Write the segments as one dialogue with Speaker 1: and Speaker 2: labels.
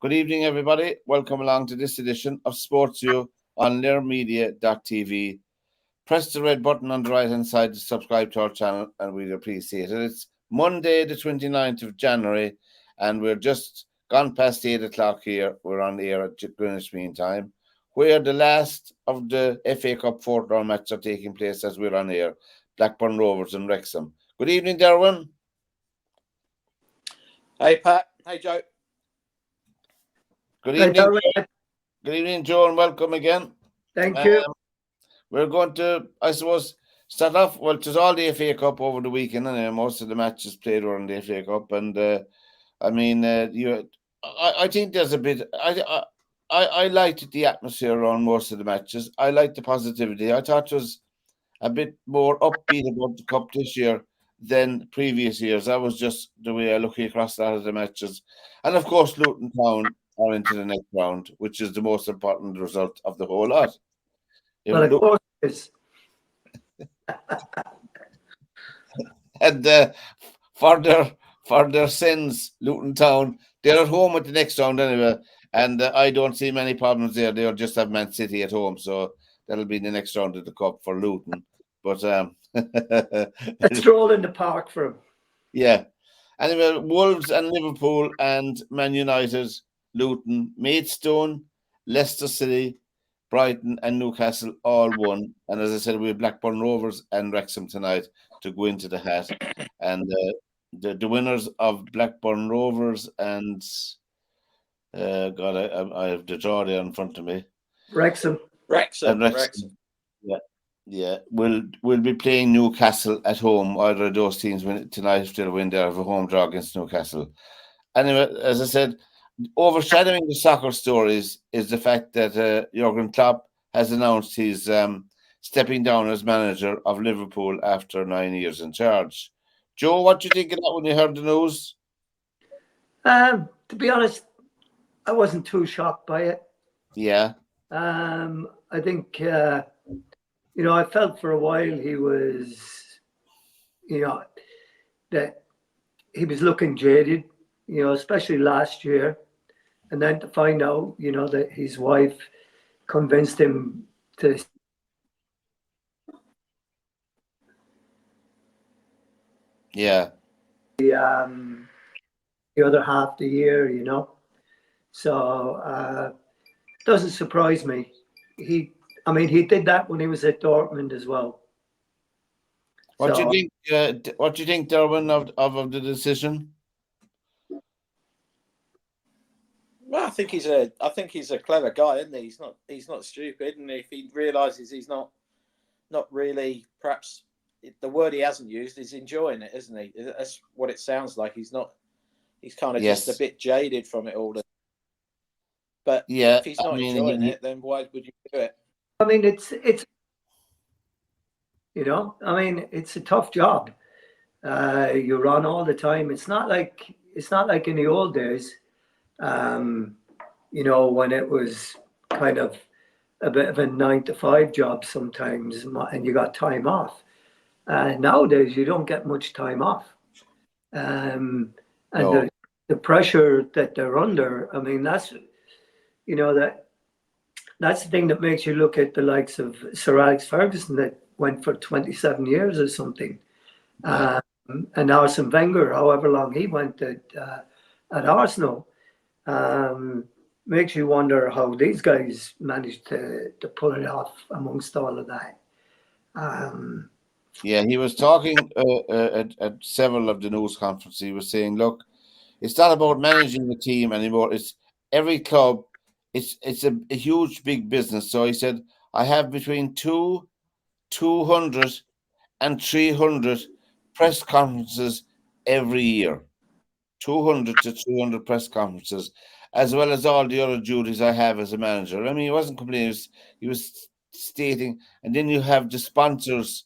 Speaker 1: Good evening, everybody. Welcome along to this edition of SportsView on learmedia.tv. Press the red button on the right-hand side to subscribe to our channel, and we'd appreciate it. It's Monday, the 29th of January, and we're just gone past 8 o'clock here. We're on the air at Greenwich Mean Time, where the last of the FA Cup fourth-round matches are taking place as we're on air. Blackburn Rovers and Wrexham. Good evening, Derwynne.
Speaker 2: Hey, Pat. Hey, Joe.
Speaker 1: Good evening. Good evening, Joe, and welcome again.
Speaker 3: Thank you.
Speaker 1: We're going to, I suppose, start off. Well, it was all the FA Cup over the weekend, and most of the matches played were in the FA Cup. And I think there's a bit. I liked the atmosphere around most of the matches. I liked the positivity. I thought it was a bit more upbeat about the cup this year than previous years. That was just the way I look across a lot of the matches. And of course, Luton Town are into the next round, which is the most important result of the whole lot.
Speaker 3: Well, of course it is.
Speaker 1: And for their sins, Luton Town, they're at home at the next round anyway, and I don't see many problems there. They'll just have Man City at home, so that'll be the next round of the cup for Luton. But
Speaker 3: a stroll in the park for them.
Speaker 1: Yeah. Anyway, Wolves and Liverpool and Man United, Luton, Maidstone, Leicester City, Brighton and Newcastle all won. And as I said, we have Blackburn Rovers and Wrexham tonight to go into the hat. And the winners of Blackburn Rovers and I have the draw there in front of me.
Speaker 3: Wrexham.
Speaker 1: Yeah. We'll be playing Newcastle at home. Either of those teams win tonight if they'll win. They have a home draw against Newcastle. Anyway, as I said, overshadowing the soccer stories is the fact that Jurgen Klopp has announced he's stepping down as manager of Liverpool after 9 years in charge. Joe, what do you think of that when you heard the news?
Speaker 3: To be honest, I wasn't too shocked by it.
Speaker 1: Yeah.
Speaker 3: I think, I felt for a while he was, that he was looking jaded, especially last year. And then to find out, that his wife convinced him to the other half of the year, So doesn't surprise me. He did that when he was at Dortmund as well.
Speaker 1: What do you think? What do you think, Derwynne, of the decision?
Speaker 2: Well, I think he's a clever guy, isn't he? He's not stupid, and if he realises he's not really, perhaps the word he hasn't used is enjoying it, isn't he? That's what it sounds like. He's kind of just a bit jaded from it all. But if he's not enjoying it, then why would you do it?
Speaker 3: It's a tough job. You run all the time. It's not like in the old days, when it was kind of a bit of a 9-to-5 job sometimes, and you got time off. Nowadays, you don't get much time off, and the pressure that they're under. That's the thing that makes you look at the likes of Sir Alex Ferguson that went for 27 years or something. And Arsene Wenger, however long he went at Arsenal, makes you wonder how these guys managed to pull it off amongst all of that.
Speaker 1: He was talking at several of the news conferences. He was saying, look, it's not about managing the team anymore. It's every club. It's a huge, big business. So he said, I have between 200 and 300 press conferences every year. 200 to 300 press conferences, as well as all the other duties I have as a manager. He wasn't complaining. He was stating, and then you have the sponsors'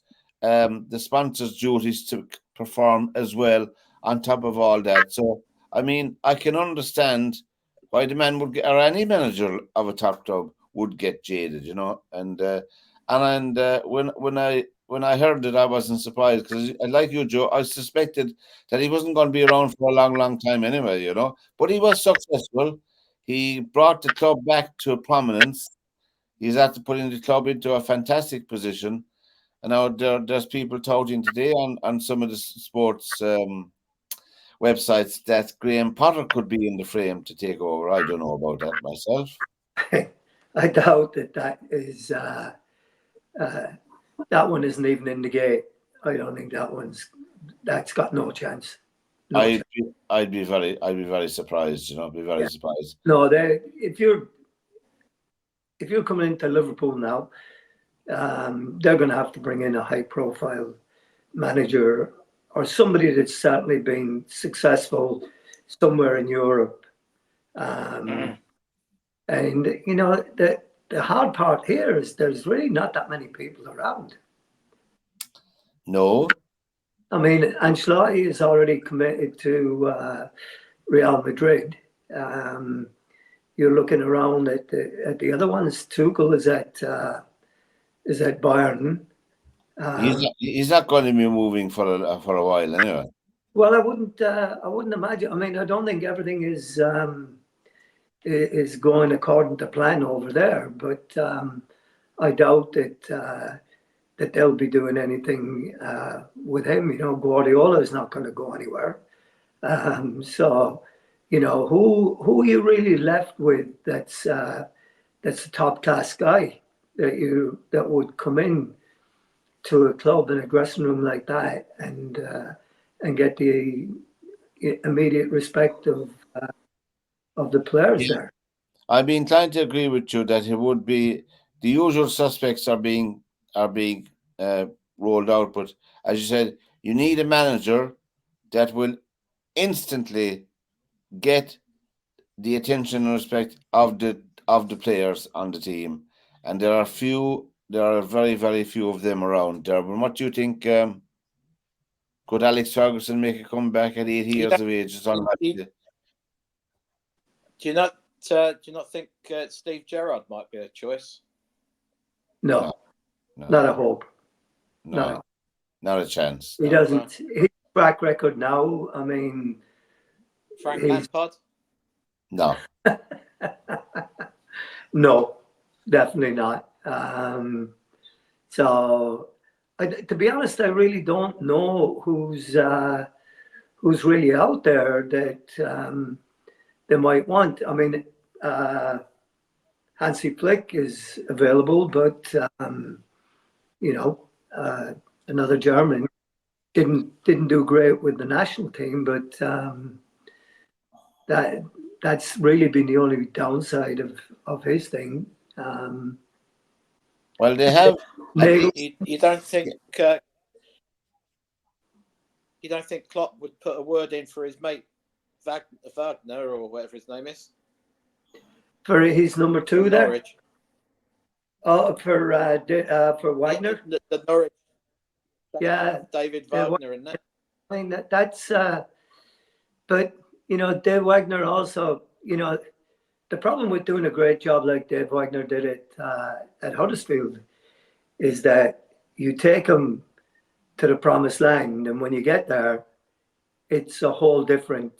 Speaker 1: duties to perform as well on top of all that. So, I can understand why the man would get, or any manager of a top club would get jaded, And when I heard it, I wasn't surprised because, like you, Joe, I suspected that he wasn't going to be around for a long, long time anyway, But he was successful. He brought the club back to prominence. He's after putting the club into a fantastic position. And now there's people touting today on some of the sports websites that Graham Potter could be in the frame to take over. I don't know about that myself.
Speaker 3: I doubt that is that one isn't even in the gate. I don't think that's got no chance. No chance.
Speaker 1: I'd be very surprised. Be very surprised.
Speaker 3: No, if you're coming into Liverpool now, they're going to have to bring in a high-profile manager or somebody that's certainly been successful somewhere in Europe. And the hard part here is there's really not that many people around.
Speaker 1: No.
Speaker 3: I mean, Ancelotti is already committed to Real Madrid. You're looking around at the other ones. Tuchel is at Bayern.
Speaker 1: He's not going to be moving for a while anyway.
Speaker 3: Well, I wouldn't imagine. I mean, I don't think everything is going according to plan over there, but I doubt that they'll be doing anything with him. Guardiola is not going to go anywhere. So, who are you really left with that's a top class guy that would come in to a club in a dressing room like that and get the immediate respect of the players there.
Speaker 1: I've been trying to agree with you that it would be the usual suspects are being rolled out, but as you said, you need a manager that will instantly get the attention and respect of the players on the team, and there are very, very few of them around. Derwynne, what do you think? Could Alex Ferguson make a comeback at 80 years of age?
Speaker 2: Do you not think Steve Gerrard might be a choice?
Speaker 3: No. Not a hope.
Speaker 1: No, not a chance.
Speaker 3: He doesn't. His track record now. I mean,
Speaker 2: Frank Lampard.
Speaker 1: No.
Speaker 3: No, definitely not. So, to be honest, I really don't know who's really out there that they might want. I mean, Hansi Flick is available, but another German didn't do great with the national team, but that's really been the only downside of his thing.
Speaker 1: Well, they have.
Speaker 2: You don't think Klopp would put a word in for his mate Wagner or whatever his name is?
Speaker 3: For his number 2
Speaker 2: from
Speaker 3: there?
Speaker 2: Norwich.
Speaker 3: Oh, for Wagner?
Speaker 2: The Norwich.
Speaker 3: Yeah.
Speaker 2: David Wagner in that.
Speaker 3: I mean, that's... but, Dave Wagner also, the problem with doing a great job like Dave Wagner did it at Huddersfield is that you take him to the promised land, and when you get there, it's a whole different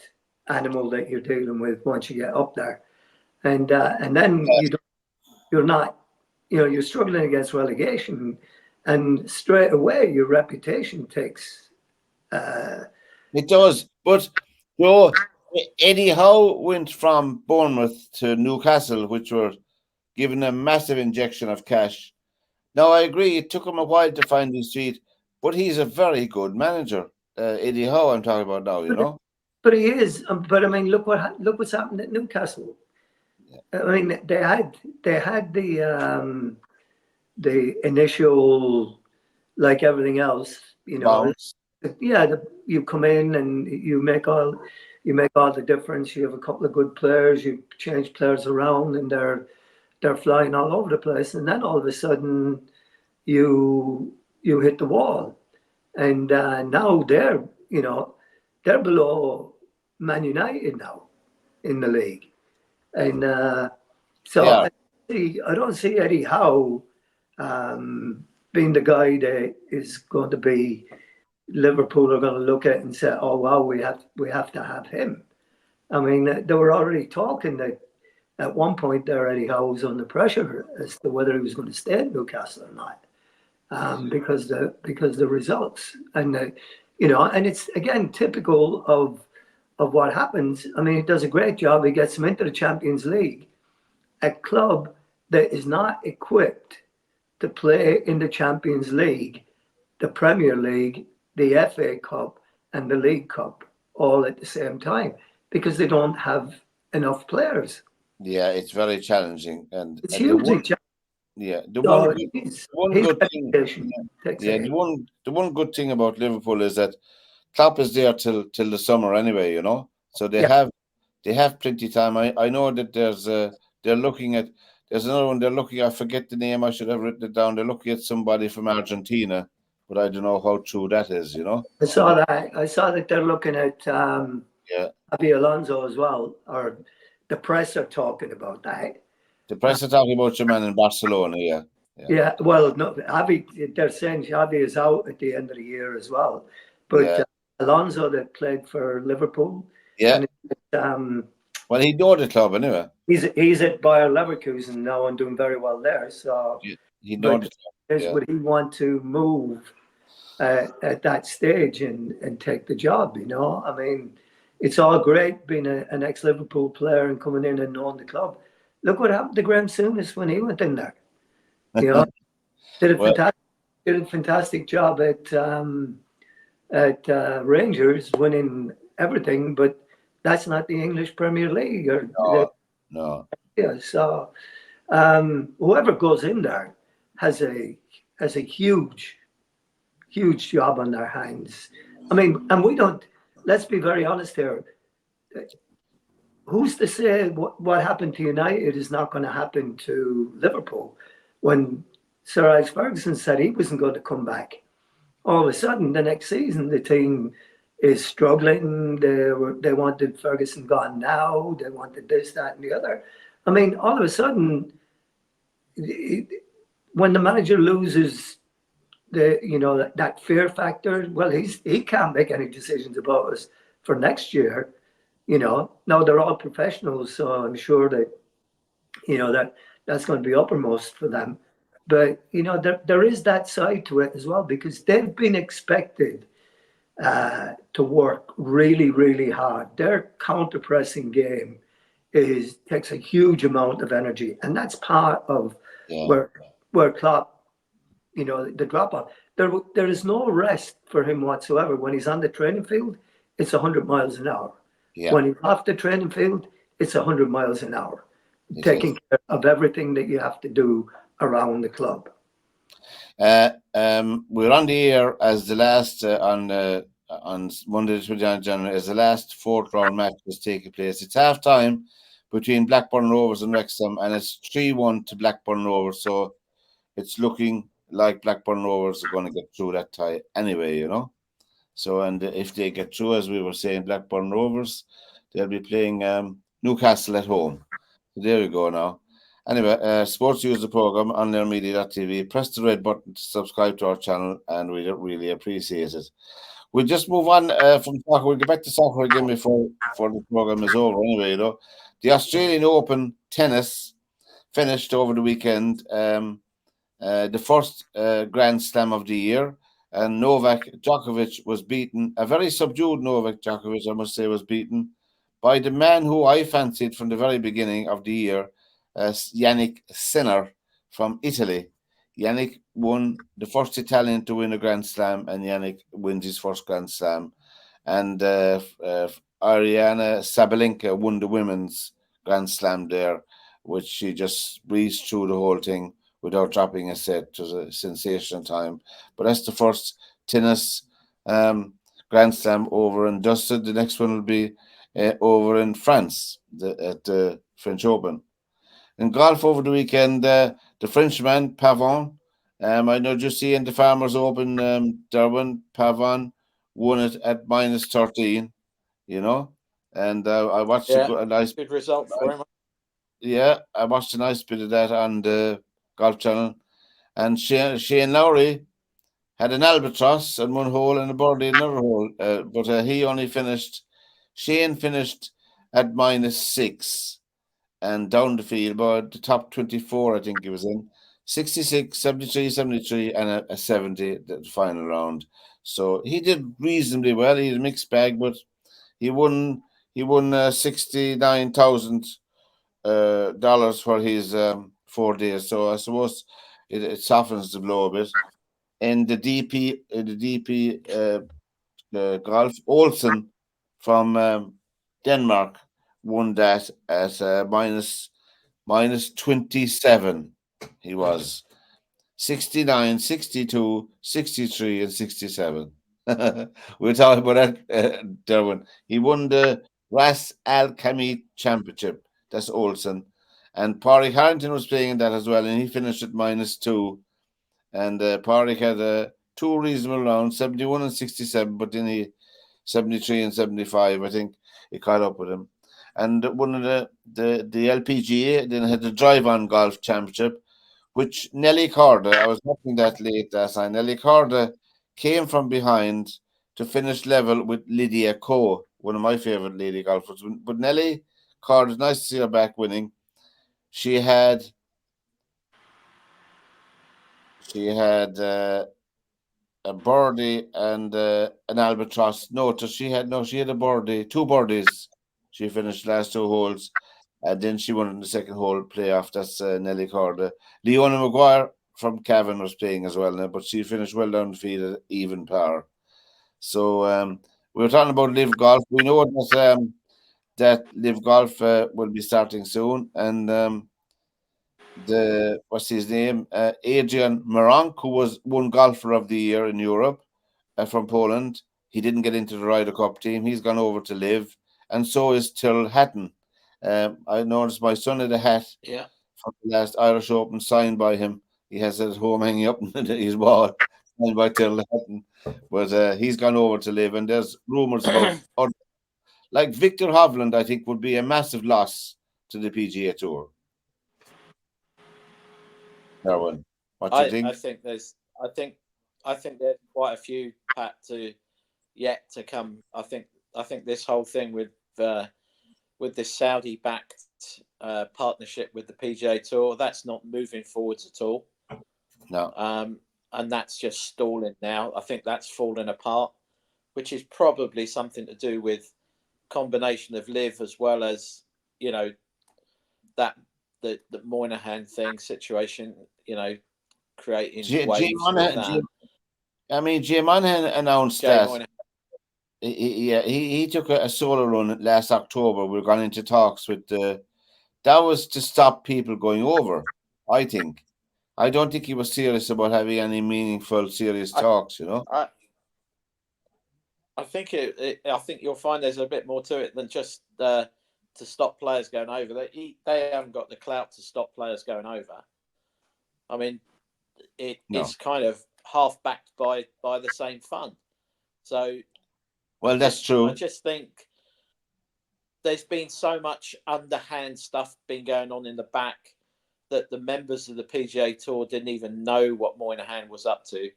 Speaker 3: animal that you're dealing with once you get up there. And then you're not, you're struggling against relegation, and straight away your reputation takes.
Speaker 1: It does, but Eddie Howe went from Bournemouth to Newcastle, which were given a massive injection of cash. Now I agree, it took him a while to find his feet, but he's a very good manager. Eddie Howe, I'm talking about now.
Speaker 3: But he is. But I mean, look what's happened at Newcastle. I mean, they had the initial, like everything else,
Speaker 1: Bounce.
Speaker 3: Yeah, you come in and you make all the difference. You have a couple of good players. You change players around, and they're flying all over the place. And then all of a sudden, you hit the wall, and now they're below Man United now in the league. And so yeah. I don't see Eddie Howe being the guy that is going to be Liverpool are going to look at and say, "Oh wow, we have to have him." I mean, they were already talking that at one point there, Eddie Howe was under pressure as to whether he was going to stay at Newcastle or not, because the results and and it's again typical of what happens. I mean, he does a great job. He gets them into the Champions League, a club that is not equipped to play in the Champions League, the Premier League, the FA Cup, and the League Cup all at the same time because they don't have enough players.
Speaker 1: Yeah, it's very challenging, and
Speaker 3: It's
Speaker 1: and the
Speaker 3: hugely
Speaker 1: one,
Speaker 3: challenging.
Speaker 1: yeah, the
Speaker 3: So
Speaker 1: one
Speaker 3: his
Speaker 1: good thing,
Speaker 3: reputation takes a
Speaker 1: yeah,
Speaker 3: hit.
Speaker 1: the one good thing about Liverpool is that Klopp is there till the summer anyway, So
Speaker 3: Yeah,
Speaker 1: they have plenty time. I know that they're looking at there's another one they're looking. I forget the name. I should have written it down. They're looking at somebody from Argentina, but I don't know how true that is.
Speaker 3: I saw that. I saw that they're looking at
Speaker 1: Yeah,
Speaker 3: Javi Alonso as well, or the press are talking about that.
Speaker 1: the press are talking about your man in Barcelona. Yeah, yeah,
Speaker 3: Yeah, well, no, Javi, they're saying Javi is out at the end of the year as well. But
Speaker 1: yeah,
Speaker 3: Alonso that played for Liverpool,
Speaker 1: yeah.
Speaker 3: and
Speaker 1: Well, he know the club anyway.
Speaker 3: he's at Bayer Leverkusen now and doing very well there. So,
Speaker 1: Yeah, he know
Speaker 3: but
Speaker 1: the club.
Speaker 3: is
Speaker 1: Yeah,
Speaker 3: would he want to move at that stage and take the job? I mean, it's all great being an ex-Liverpool player and coming in and knowing the club. Look what happened to Graham Souness when he went in there. You know, did a
Speaker 1: well,
Speaker 3: fantastic job at Rangers, winning everything, but that's not the English Premier League.
Speaker 1: no, no.
Speaker 3: Yeah, so whoever goes in there has a huge job on their hands. I mean, and we don't. Let's be very honest here. Who's to say what happened to United is not going to happen to Liverpool? When Sir Alex Ferguson said he wasn't going to come back, all of a sudden the next season the team is struggling. They wanted Ferguson gone now. They wanted this, that, and the other. I mean, all of a sudden, when the manager loses that fear factor, well, he can't make any decisions about us for next year. Now they're all professionals, so I'm sure that that's going to be uppermost for them. But there is that side to it as well because they've been expected to work really, really hard. Their counter pressing game takes a huge amount of energy, and that's part of
Speaker 1: Yeah,
Speaker 3: where Klopp, the drop off. There is no rest for him whatsoever. When he's on the training field, it's 100 miles an hour.
Speaker 1: yeah.
Speaker 3: When he's off the training field, it's 100 miles an hour,
Speaker 1: It
Speaker 3: taking
Speaker 1: is.
Speaker 3: care of everything that you have to do around the club.
Speaker 1: We're on the air as the last on Monday, the 29th of January, as the last fourth round match was taking place. It's half time between Blackburn Rovers and Wrexham, and it's 3-1 to Blackburn Rovers. So it's looking like Blackburn Rovers are going to get through that tie anyway. So, and if they get through, as we were saying, Blackburn Rovers, they'll be playing Newcastle at home. So there you go now. Anyway, SportsView is the program on learnmedia.tv. Press the red button to subscribe to our channel, and we really appreciate it. We'll just move on from soccer. We'll get back to soccer again before the program is over. Anyway, the Australian Open tennis finished over the weekend. The first Grand Slam of the year, and Novak Djokovic was beaten. A very subdued Novak Djokovic, I must say, was beaten by the man who I fancied from the very beginning of the year, Yannick Sinner from Italy. Yannick won the first Italian to win a Grand Slam, and Yannick wins his first Grand Slam. And Ariana Sabalenka won the women's Grand Slam there, which she just breezed through the whole thing without dropping a set. It was a sensational time. But that's the first tennis Grand Slam over and dusted. The next one will be over in France at the French Open. In golf over the weekend, the Frenchman, Pavon, I know just seeing the Farmers Open, Derwynne, Pavon won it at minus 13, and I watched a nice
Speaker 2: good result for him.
Speaker 1: Yeah, I watched a nice bit of that on the Golf Channel. And Shane Lowry had an albatross on one hole and a birdie in another hole, but Shane finished at minus 6. and down the field, but the top 24, I think he was in 66, 73, 73, and a 70 the final round. So he did reasonably well. He had a mixed bag, but he won. He won $69,000 dollars for his 4 days. So I suppose it softens the blow a bit. And the golf Olsen from Denmark won that at minus 27. He was 69, 62, 63, and 67. We're talking about that, Derwynne. He won the Ras Al Khaimah Championship. That's Olsen. And Pádraig Harrington was playing in that as well, and he finished at -2. And Pádraig had two reasonable rounds, 71 and 67, but then he 73 and 75, I think it caught up with him. And one of the LPGA then had the Drive On Golf Championship, which Nelly Corda, I was watching that late last night. Nelly Corda came from behind to finish level with Lydia Ko, one of my favorite lady golfers. But Nelly Corda, nice to see her back winning. She had a birdie and an albatross. She had a birdie, two birdies. She finished the last two holes, and then she won in the second hole playoff. That's Nelly Corda. Leona Maguire from Cavan was playing as well now, but she finished well down the field at even par. So we were talking about Live Golf. We know that Live Golf will be starting soon, and what's his name? Adrian Maronk, who was one golfer of the year in Europe from Poland. He didn't get into the Ryder Cup team. He's gone over to Live, and so is Till Hatton. I noticed my son had a hat from the last Irish Open signed by him. He has it at home hanging up on his wall, signed by Till Hatton. But he's gone over to Live, and there's rumours about like Victor Hovland. I think would be a massive loss to the PGA Tour. Derwynne, what do you think?
Speaker 2: I think there's quite a few, Pat, yet to come. I think this whole thing with this Saudi-backed partnership with the PGA Tour, that's not moving forwards at all.
Speaker 1: No.
Speaker 2: And that's just stalling now. I think that's falling apart, which is probably something to do with combination of Live as well as, that the Moynihan thing situation, creating waves with that.
Speaker 1: Jay Monahan announced that. He took a solo run last October. We're going into talks with that was to stop people going over. I think. I don't think he was serious about having any meaningful, serious talks.
Speaker 2: I think I think you'll find there's a bit more to it than just to stop players going over. They haven't got the clout to stop players going over. I mean, it's kind of half backed by the same fund. So,
Speaker 1: well, that's true.
Speaker 2: I just think there's been so much underhand stuff been going on in the back that the members of the PGA Tour didn't even know what Moynihan was up to.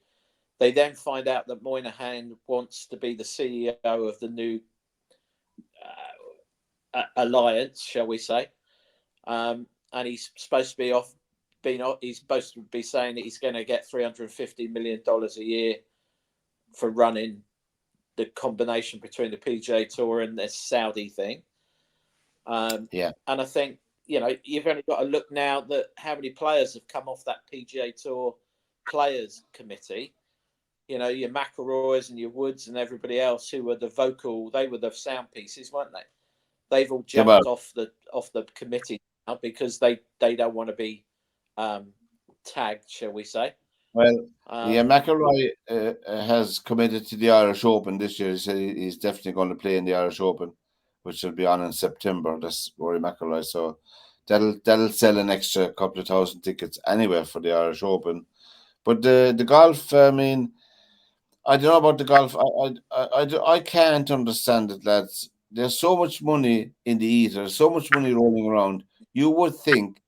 Speaker 2: They then find out that Moynihan wants to be the CEO of the new alliance, shall we say? And he's supposed to be he's supposed to be saying that he's going to get $350 million a year for running the combination between the PGA Tour and this Saudi thing. And I think, you've only got to look now that how many players have come off that PGA Tour players committee. Your McIlroys and your Woods and everybody else who were they were the sound pieces, weren't they? They've all jumped off the committee now because they don't want to be tagged, shall we say?
Speaker 1: Well, McIlroy has committed to the Irish Open this year. He said he's definitely going to play in the Irish Open, which will be on in September. That's Rory McIlroy. So that'll sell an extra couple of thousand tickets anyway for the Irish Open. But the golf, I mean, I don't know about the golf. I can't understand it, lads. There's so much money in the ether, so much money rolling around. You would think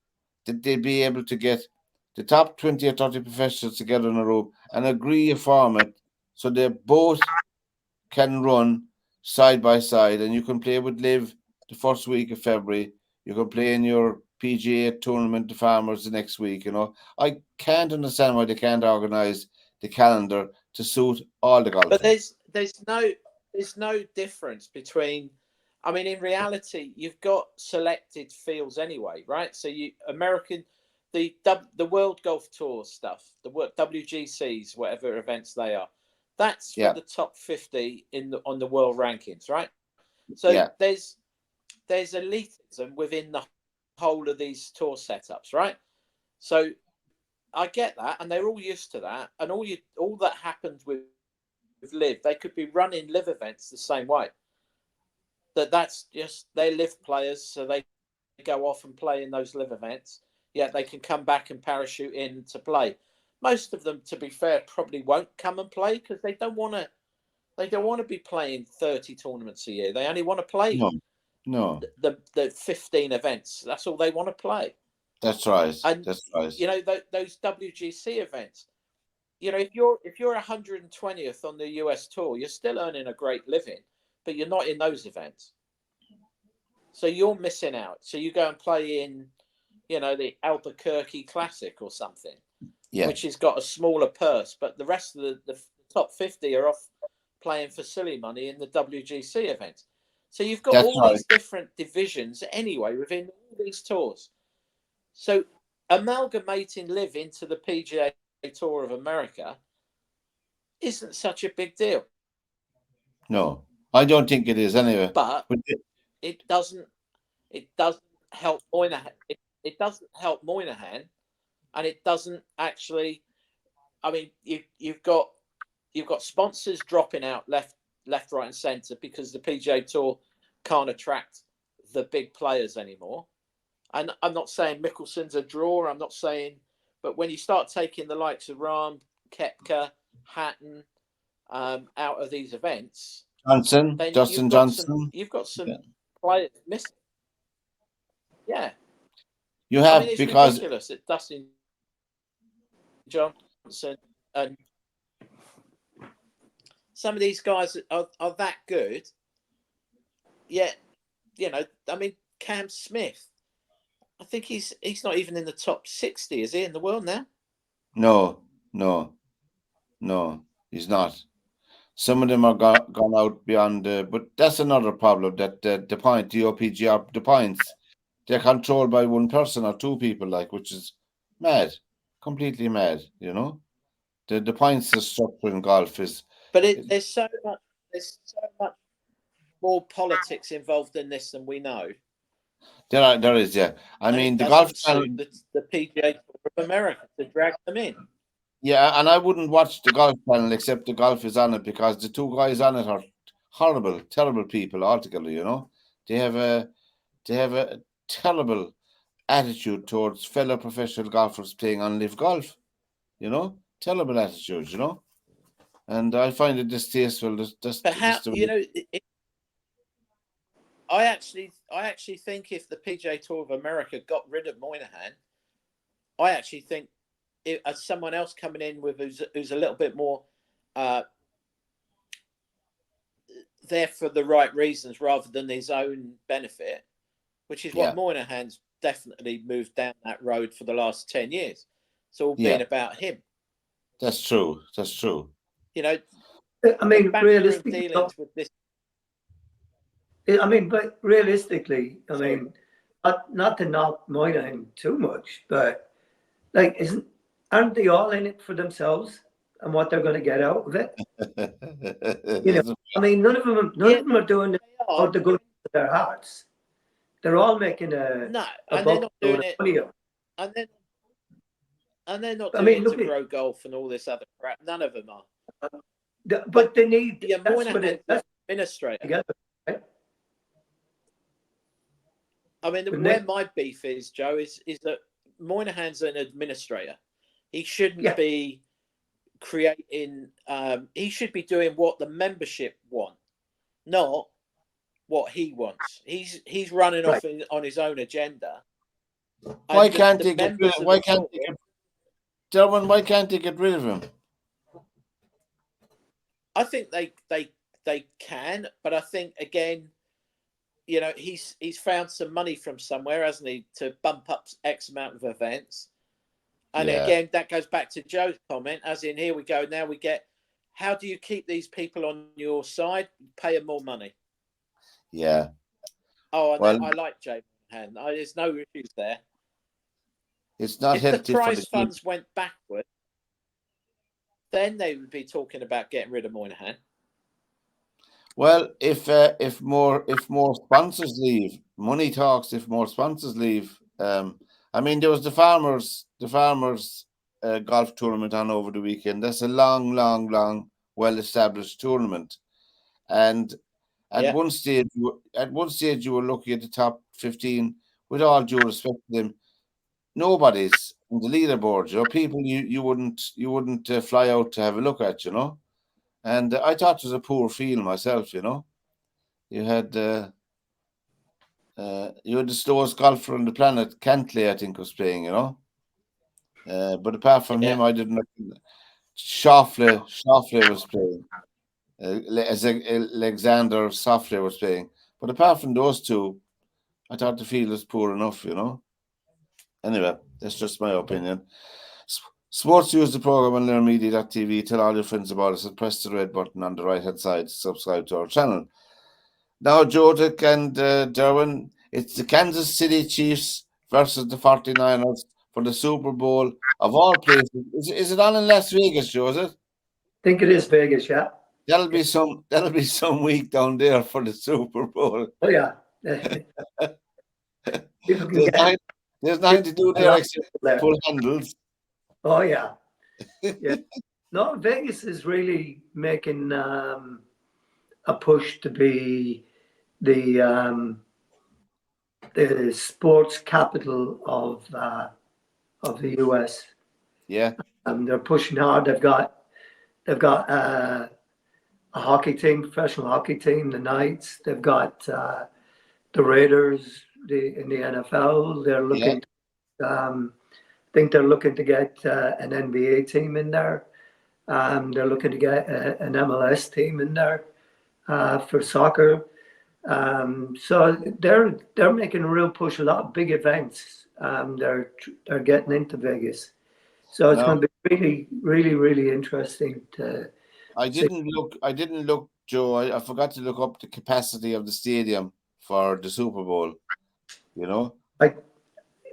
Speaker 1: that they'd be able to get the top 20 or 30 professionals together in a room and agree a format so they both can run side by side, and you can play with Live the first week of February. You can play in your PGA tournament, the Farmers, the next week. I can't understand why they can't organise the calendar to suit all the golfing.
Speaker 2: But there's no difference between. I mean, in reality, you've got selected fields anyway, right? So the World Golf Tour stuff, the WGCs, whatever events they are, that's for the top 50 on the world rankings, right? So there's elitism within the whole of these tour setups, right? So I get that, and they're all used to that, and all that happened with Live, they could be running Live events the same way. That's just they're Live players, so they go off and play in those Live events. Yeah, they can come back and parachute in to play. Most of them, to be fair, probably won't come and play because they don't want to. They don't want to be playing 30 tournaments a year. They only want to play the 15 events. That's all they want to play.
Speaker 1: That's right.
Speaker 2: And
Speaker 1: that's right.
Speaker 2: Those WGC events. If you're 120th on the US tour, you're still earning a great living, but you're not in those events. So you're missing out. So you go and play in, the Albuquerque Classic or something, which has got a smaller purse, but the rest of the top 50 are off playing for silly money in the WGC events. So you've got these different divisions anyway within all these tours. So amalgamating Live into the PGA Tour of America isn't such a big deal.
Speaker 1: No, I don't think it is anyway.
Speaker 2: But it doesn't help Moynihan. It doesn't help Moynihan, and it doesn't actually. I mean, you've got sponsors dropping out left, right, and centre because the PGA Tour can't attract the big players anymore. And I'm not saying Mickelson's a draw. I'm not saying, but when you start taking the likes of Rahm, Koepka, Hatton out of these events,
Speaker 1: Dustin Johnson,
Speaker 2: you've got some players missing. Yeah,
Speaker 1: you have
Speaker 2: it's
Speaker 1: because
Speaker 2: ridiculous that Dustin Johnson and some of these guys are that good. Yet, Cam Smith. I think he's not even in the top 60, is he, in the world now?
Speaker 1: No, he's not. Some of them are gone out beyond, but that's another problem. That the OPGR, the points, they're controlled by one person or two people, which is mad, completely mad. The points structure in golf is.
Speaker 2: But there's so much more politics involved in this than we know.
Speaker 1: There is, yeah. I mean, the golf channel,
Speaker 2: the PGA of America to drag them in.
Speaker 1: Yeah, and I wouldn't watch the golf channel except the golf is on it because the two guys on it are horrible, terrible people altogether. They have a terrible attitude towards fellow professional golfers playing on Live Golf. Terrible attitude. And I find it distasteful.
Speaker 2: But how I actually think if the PGA Tour of America got rid of Moynihan, I actually think as someone else coming in with who's a little bit more there for the right reasons rather than his own benefit, which is what Moynihan's definitely moved down that road for the last 10 years. It's all been about him.
Speaker 1: That's true.
Speaker 3: I mean, realistically, but realistically, not to knock Moynihan too much, but aren't they all in it for themselves and what they're going to get out of it? None of them are doing it out the good of their hearts. They're all making
Speaker 2: and they're not doing it. And they're not doing it to grow golf and all this other crap. None of them are.
Speaker 3: But they need.
Speaker 2: Moynihan's an administrator.
Speaker 3: Together, right?
Speaker 2: Where my beef is, Joe, is that Moynihan's an administrator. He shouldn't be creating. He should be doing what the membership want, not what he wants. He's running off on his own agenda.
Speaker 1: Why can't they get rid of? Why can't they get rid of him?
Speaker 2: I think they can, but I think again, you know, he's found some money from somewhere, hasn't he, to bump up X amount of events. And
Speaker 1: Yeah.
Speaker 2: again, that goes back to Joe's comment, as in, here we go. Now we get, how do you keep these people on your side? Pay them more money.
Speaker 1: Yeah.
Speaker 2: Oh, and
Speaker 1: Well,
Speaker 2: I like Jay Monahan. There's no issues there.
Speaker 1: it's not
Speaker 2: If the
Speaker 1: healthy for
Speaker 2: prize
Speaker 1: the game.
Speaker 2: funds went backward, then they would be talking about getting rid of Moynihan.
Speaker 1: Well, if more sponsors leave, money talks. If more sponsors leave, I mean, there was the farmers golf tournament on over the weekend. That's a long, well established tournament, and at one stage you were looking at the top 15. With all due respect to them, nobody's on the leaderboard. You know, people you wouldn't fly out to have a look at. You know, and I thought it was a poor field myself. You know. You had the slowest golfer on the planet, Cantley, I think, was playing. You know, but apart from him, I didn't. Shoffley was playing. Alexander Shoffley was playing. But apart from those two, I thought the field was poor enough. You know. Anyway, that's just my opinion. SportsView is the program on learnmedia.tv. Tell all your friends about us and press the red button on the right hand side to subscribe to our channel. Now, Jodic and Derwynne, it's the Kansas City Chiefs versus the 49ers for the Super Bowl of all places. Is it on in Las Vegas, Joe, is it?
Speaker 3: I think it is Vegas, yeah.
Speaker 1: That'll be some week down there for the Super Bowl.
Speaker 3: Oh, yeah.
Speaker 1: There's nothing to do there except pull handles.
Speaker 3: Oh, yeah. Yeah. No, Vegas is really making a push to be the sports capital of the US.
Speaker 1: Yeah.
Speaker 3: They're pushing hard. They've got a hockey team, professional hockey team, the Knights. They've got the Raiders in the NFL. They're looking. I think they're looking to get an NBA team in there. They're looking to get an MLS team in there for soccer. So they're making a real push. A lot of big events. They're getting into Vegas. So it's going to be really, really, really interesting to.
Speaker 1: I didn't look, Joe. I forgot to look up the capacity of the stadium for the Super Bowl. You know,
Speaker 3: like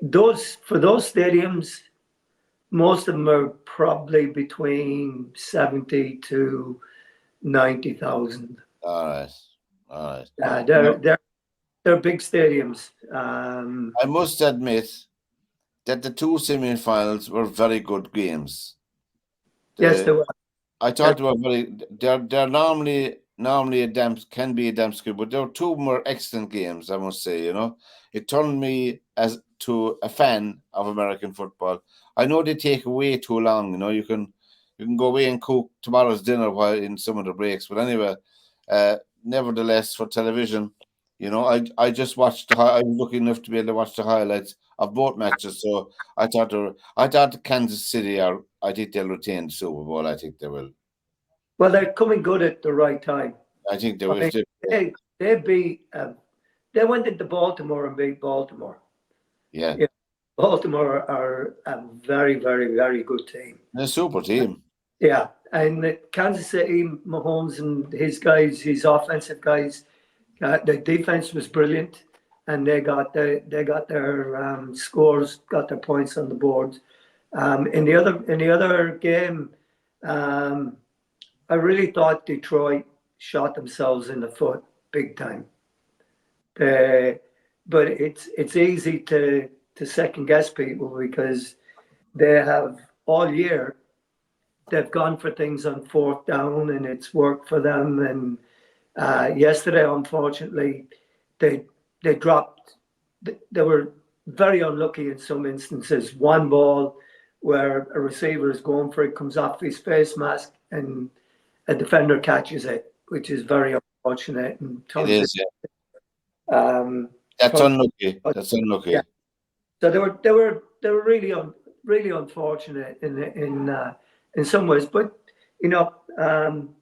Speaker 3: those stadiums, most of them are probably between 70 to 90,000.
Speaker 1: All right.
Speaker 3: They're big stadiums.
Speaker 1: I must admit that the two semi-finals were very good games.
Speaker 3: Yes, they were.
Speaker 1: I thought they were very. They're normally can be a damn good, but there were two more excellent games. I must say, you know, it turned me as to a fan of American football. I know they take way too long. You know, you can go away and cook tomorrow's dinner while in some of the breaks. But anyway, nevertheless, for television, you know, I just watched. I was lucky enough to be able to watch the highlights of both matches. So I thought Kansas City I think they'll retain the Super Bowl. I think they will.
Speaker 3: Well, they're coming good at the right time.
Speaker 1: I think they will.
Speaker 3: They went into Baltimore and beat Baltimore.
Speaker 1: Yeah.
Speaker 3: Baltimore are a very, very, very good team.
Speaker 1: They're a super team.
Speaker 3: Yeah, and Kansas City, Mahomes and his guys, his offensive guys, the defense was brilliant, and they got their scores, got their points on the board. In the other game, I really thought Detroit shot themselves in the foot big time. But it's easy to second guess people because they have all year. They've gone for things on fourth down and it's worked for them. And yesterday, unfortunately, they dropped. They were very unlucky in some instances. One ball where a receiver is going for it, comes off his face mask, and a defender catches it, which is very unfortunate. And
Speaker 1: it is, yeah. That's unlucky. That's unlucky.
Speaker 3: Yeah. So they were really unfortunate in some ways, but you know, San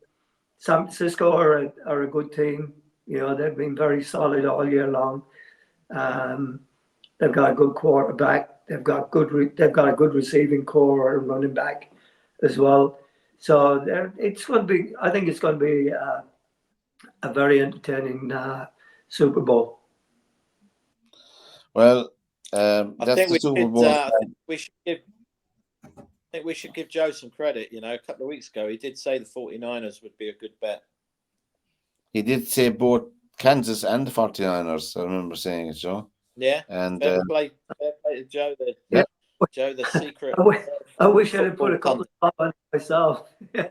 Speaker 3: Francisco are a good team. You know, they've been very solid all year long. They've got a good quarterback. They've got a good receiving core and running back as well. So it's going to be. I think it's going to be a very entertaining Super Bowl.
Speaker 1: Well,
Speaker 2: I
Speaker 1: that's
Speaker 2: think
Speaker 1: the
Speaker 2: we
Speaker 1: Super
Speaker 2: should.
Speaker 1: Bowl.
Speaker 2: I think we should give Joe some credit. You know, a couple of weeks ago, he did say the 49ers would be a good bet.
Speaker 1: He did say both Kansas and the 49ers. I remember saying it, Joe.
Speaker 2: Yeah,
Speaker 1: and
Speaker 2: fair play to Joe.
Speaker 3: Yeah.
Speaker 2: Joe, the secret.
Speaker 3: I wish I had put a couple of on myself. Yeah.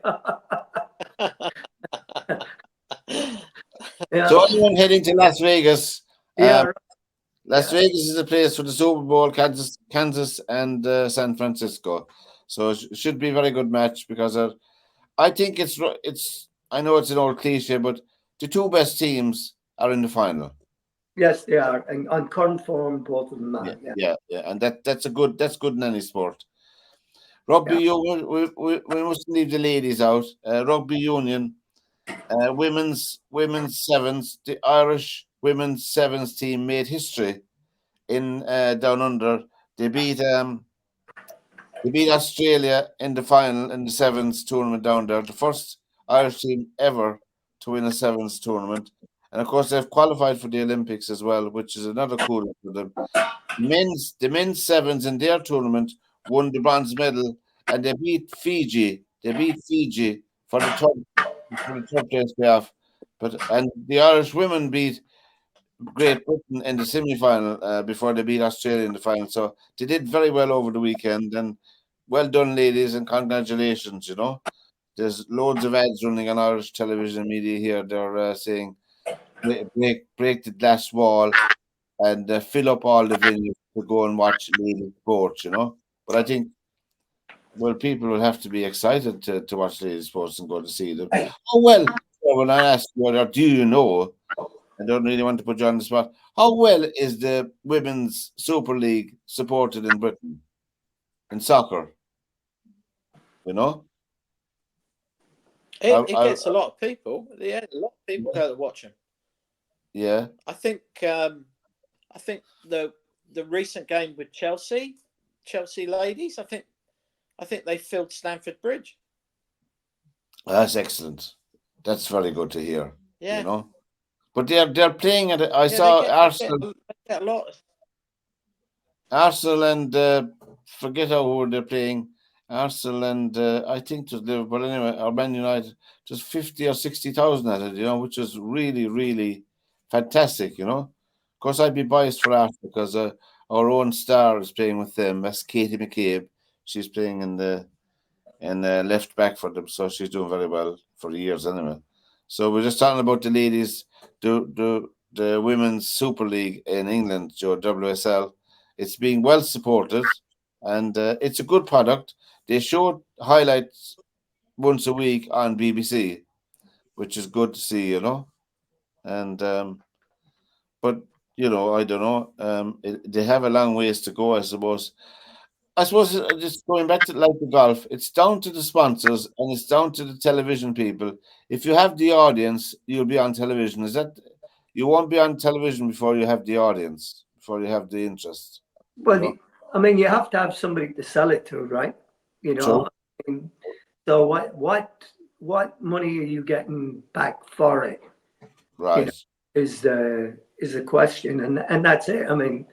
Speaker 1: So anyone heading to Las Vegas?
Speaker 3: Yeah.
Speaker 1: Las Vegas is a place for the Super Bowl. Kansas, and San Francisco. So it should be a very good match because I think it's. I know it's an old cliche, but the two best teams are in the final.
Speaker 3: Yes, they are, and on current form, both of them are.
Speaker 1: Yeah, and that's good in any sport. Rugby, we mustn't leave the ladies out. Rugby union, women's sevens. The Irish women's sevens team made history in down under. They beat Australia in the final in the sevens tournament down there. The first Irish team ever to win a sevens tournament. And of course, they've qualified for the Olympics as well, which is another cool for them. The men's sevens in their tournament won the bronze medal, and they beat Fiji. They beat Fiji for the third place playoff. And the Irish women beat Great Britain in the semi-final before they beat Australia in the final. So they did very well over the weekend. And well done, ladies, and congratulations. You know, there's loads of ads running on Irish television media here. They're saying break the glass wall and fill up all the venues to go and watch ladies sports, you know. But I think, well, people will have to be excited to watch ladies sports and go to see them. Oh, well, when I ask you, do you know, I don't really want to put you on the spot, how well is the Women's Super League supported in Britain in soccer? You know?
Speaker 2: It gets a lot of people. Yeah, a lot of people go to watch them.
Speaker 1: Yeah.
Speaker 2: I think the recent game with Chelsea ladies, I think they filled Stamford Bridge.
Speaker 1: That's excellent. That's very good to hear.
Speaker 2: Yeah.
Speaker 1: You know? But they're playing at I saw Arsenal.
Speaker 2: They get a lot.
Speaker 1: Arsenal and forget who they're playing. Arsenal and I think just Liverpool anyway, or Man United, just 50 or 60,000 at it, you know, which is really, really fantastic, you know. Of course, I'd be biased for Arsenal because our own star is playing with them. That's Katie McCabe. She's playing in the left back for them, so she's doing very well for years anyway. So we're just talking about the ladies, the Women's Super League in England, Joe, WSL. It's being well supported, and it's a good product. They show highlights once a week on BBC, which is good to see, you know. And but you know, I don't know. They have a long ways to go, I suppose. Just going back to like the golf, it's down to the sponsors and it's down to the television people. If you have the audience, you'll be on television. Is that you won't be on television before you have the audience, before you have the interest?
Speaker 3: Well,
Speaker 1: you know?
Speaker 3: I mean, you have to have somebody to sell it to, right? You know. I mean, so what money are you getting back for it?
Speaker 1: Right.
Speaker 3: You know, is a question, and that's it. I mean,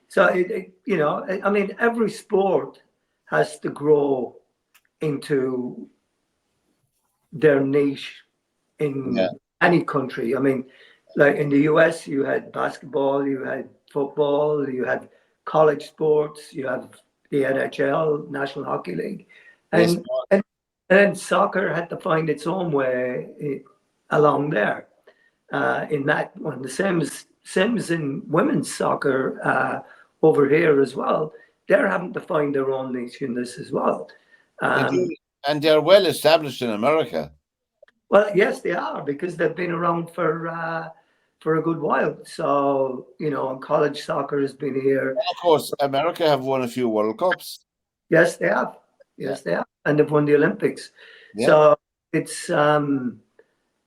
Speaker 3: so you know, I mean, every sport has to grow into their niche in any country. I mean, like in the US, you had basketball, you had football, you had college sports, you have the NHL, National Hockey League, and then soccer had to find its own way along there in that one. The same as in women's soccer over here as well. They're having to find their own niche in this as well.
Speaker 1: And they're well established in America.
Speaker 3: Well, yes, they are because they've been around for a good while. So, you know, college soccer has been here.
Speaker 1: And of course, America have won a few World Cups.
Speaker 3: Yes, they have. Yes, they have. And they've won the Olympics.
Speaker 1: Yeah.
Speaker 3: So it's,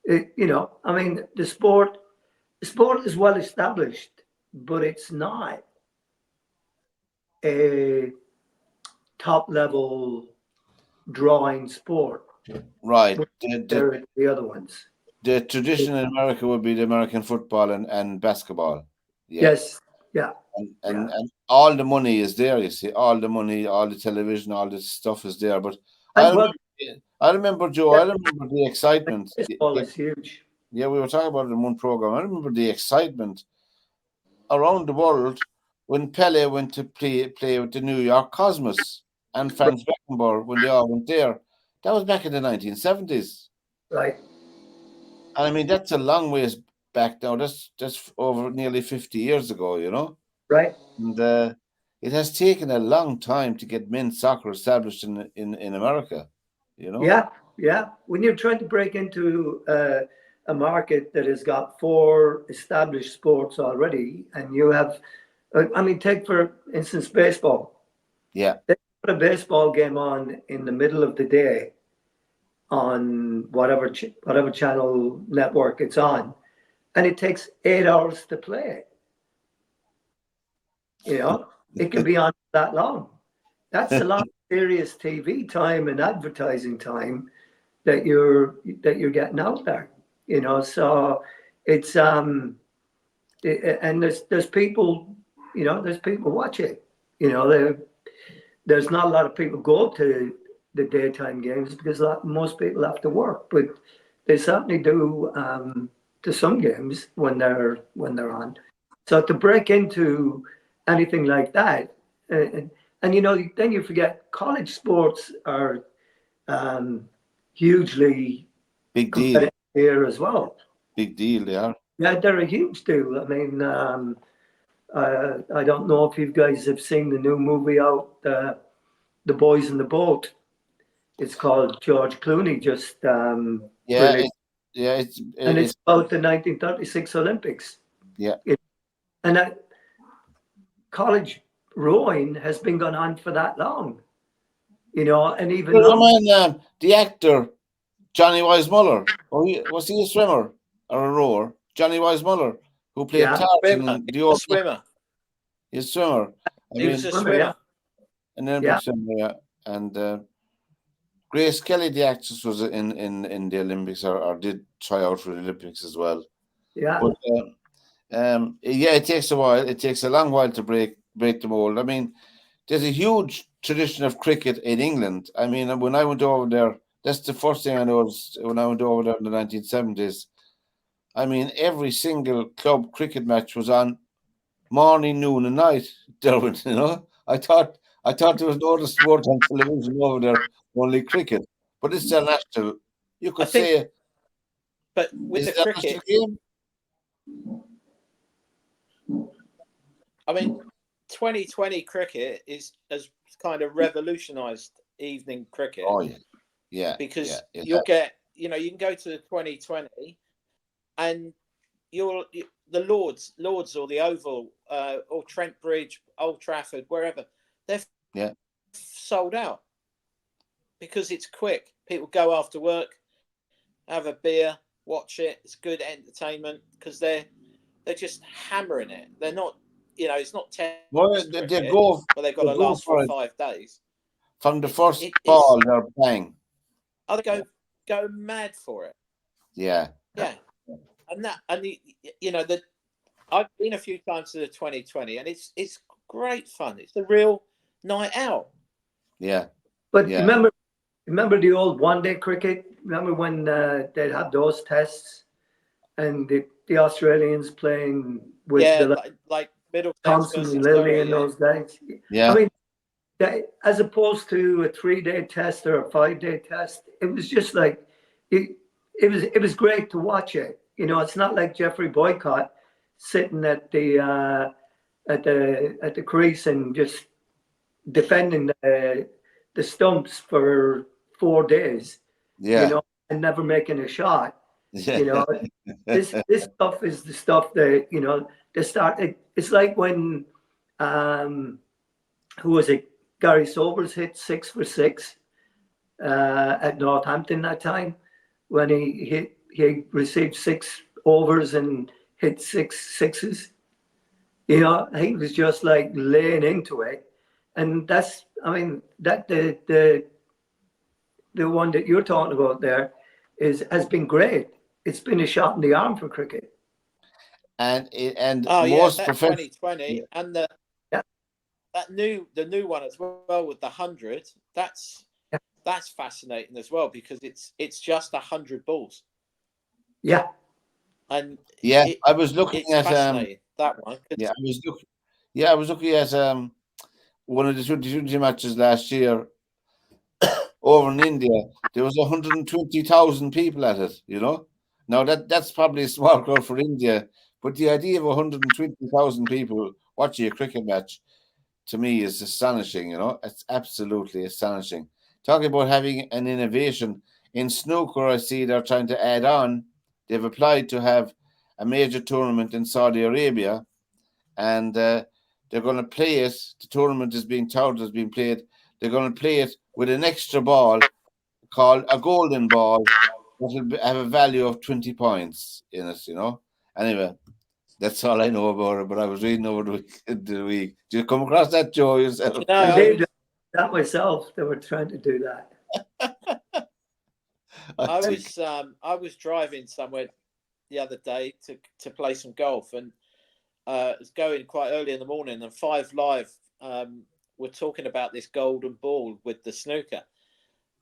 Speaker 3: I mean, the sport is well established, but it's not a top level drawing sport.
Speaker 1: Right.
Speaker 3: There are the other ones.
Speaker 1: The tradition in America would be the American football and basketball. Yeah.
Speaker 3: Yes, yeah,
Speaker 1: And all the money is there, you see, all the money, all the television, all this stuff is there. But I
Speaker 3: and well,
Speaker 1: remember, Joe, I remember the excitement.
Speaker 3: baseball is huge.
Speaker 1: Yeah, we were talking about it in one program. I remember the excitement around the world when Pele went to play with the New York Cosmos and Franz Beckenbauer when they all went there. That was back in the 1970s.
Speaker 3: Right.
Speaker 1: And I mean, that's a long ways back now. That's over nearly 50 years ago,
Speaker 3: Right.
Speaker 1: And it has taken a long time to get men's soccer established in America,
Speaker 3: Yeah, yeah. When you're trying to break into a market that has got 4 established sports already, and you have, I mean, take for instance baseball.
Speaker 1: Yeah.
Speaker 3: They put a baseball game on in the middle of the day on whatever channel network it's on, and it takes 8 hours to play it. It can be on that long. That's a lot of serious TV time and advertising time that you're getting out there. So it's and there's people, there's people watch it. There's not a lot of people go to the daytime games because most people have to work, but they certainly do to some games when they're on. So to break into anything like that, and then you forget college sports are hugely
Speaker 1: Big deal.
Speaker 3: competitive here as well.
Speaker 1: Big deal, they are.
Speaker 3: Yeah, they're a huge deal. I mean, I don't know if you guys have seen the new movie out, The Boys in the Boat. It's called George Clooney just
Speaker 1: Yeah,
Speaker 3: released. And it's about the 1936 Olympics.
Speaker 1: Yeah.
Speaker 3: And that college rowing has been going on for that long. And even
Speaker 1: now. The actor, Johnny Weissmuller, was he a swimmer or a rower? Johnny Weissmuller, who played Tarzan, the old
Speaker 2: swimmer.
Speaker 1: He's a swimmer.
Speaker 2: He was a swimmer.
Speaker 1: Yeah. An Olympic swimmer, yeah. And Grace Kelly, the actress, was in the Olympics or did try out for the Olympics as well.
Speaker 3: Yeah.
Speaker 1: But it takes a while. It takes a long while to break the mold. I mean, there's a huge tradition of cricket in England. I mean, when I went over there, that's the first thing I noticed when I went over there in the 1970s. I mean, every single club cricket match was on morning, noon, and night. Derwynne, I thought there was no other sport on television over there, only cricket. But it's their national. You could say.
Speaker 2: But with the cricket
Speaker 1: game?
Speaker 2: I mean, 2020 cricket has kind of revolutionised evening cricket.
Speaker 1: Oh yeah, yeah.
Speaker 2: Because you'll get, you can go to 2020, and the Lords or the Oval or Trent Bridge, Old Trafford, wherever, they're sold out because it's quick. People go after work, have a beer, watch it. It's good entertainment because they're just hammering it. They're not, it's not 10.
Speaker 1: Well, they go,
Speaker 2: but they've got to last for 5 days.
Speaker 1: From the first ball, they're bang.
Speaker 2: Oh, they go mad for it.
Speaker 1: Yeah.
Speaker 2: Yeah. And I've been a few times to the 2020, and it's great fun. It's a real night out.
Speaker 1: Yeah.
Speaker 3: But remember the old one-day cricket? Remember when they'd have those tests, and the Australians playing with
Speaker 2: like Middlesex
Speaker 3: Thompson and Lilly in those days?
Speaker 1: Yeah.
Speaker 3: I mean, as opposed to a 3-day test or a 5-day test, it was just like it was great to watch it. It's not like Jeffrey Boycott sitting at the crease and just defending the stumps for 4 days.
Speaker 1: Yeah.
Speaker 3: And never making a shot.
Speaker 1: Yeah.
Speaker 3: This stuff is the stuff that they started. It's like when who was it? Gary Sobers hit 6 for 6 at Northampton that time when he he received 6 overs and hit 6 sixes. You know, he was just like laying into it, and that's, I mean, that the one that you're talking about there has been great. It's been a shot in the arm for cricket.
Speaker 1: And
Speaker 2: Oh yeah,
Speaker 1: most
Speaker 2: that
Speaker 1: professional.
Speaker 2: 2020 and the new one as well with the 100. That's fascinating as well, because it's just 100 balls.
Speaker 3: Yeah.
Speaker 2: And
Speaker 1: I was looking
Speaker 2: it's
Speaker 1: at
Speaker 2: fascinating, that one.
Speaker 1: I was looking at one of the 2020 matches last year over in India. There was 120,000 people at it, you know. Now that's probably a small crowd for India, but the idea of 120,000 people watching a cricket match, to me, is astonishing, you know. It's absolutely astonishing. Talking about having an innovation in snooker, I see they're trying to add on. They've applied to have a major tournament in Saudi Arabia, and they're going to play it. The tournament is being touted as being played. They're going to play it with an extra ball called a golden ball that will have a value of 20 points in it, you know. Anyway, that's all I know about it, but I was reading over the week. Did you come across that, Joe, yourself?
Speaker 3: I did that myself. They were trying to do that.
Speaker 2: I was driving somewhere the other day to play some golf, and it was going quite early in the morning, and 5 Live were talking about this golden ball with the snooker.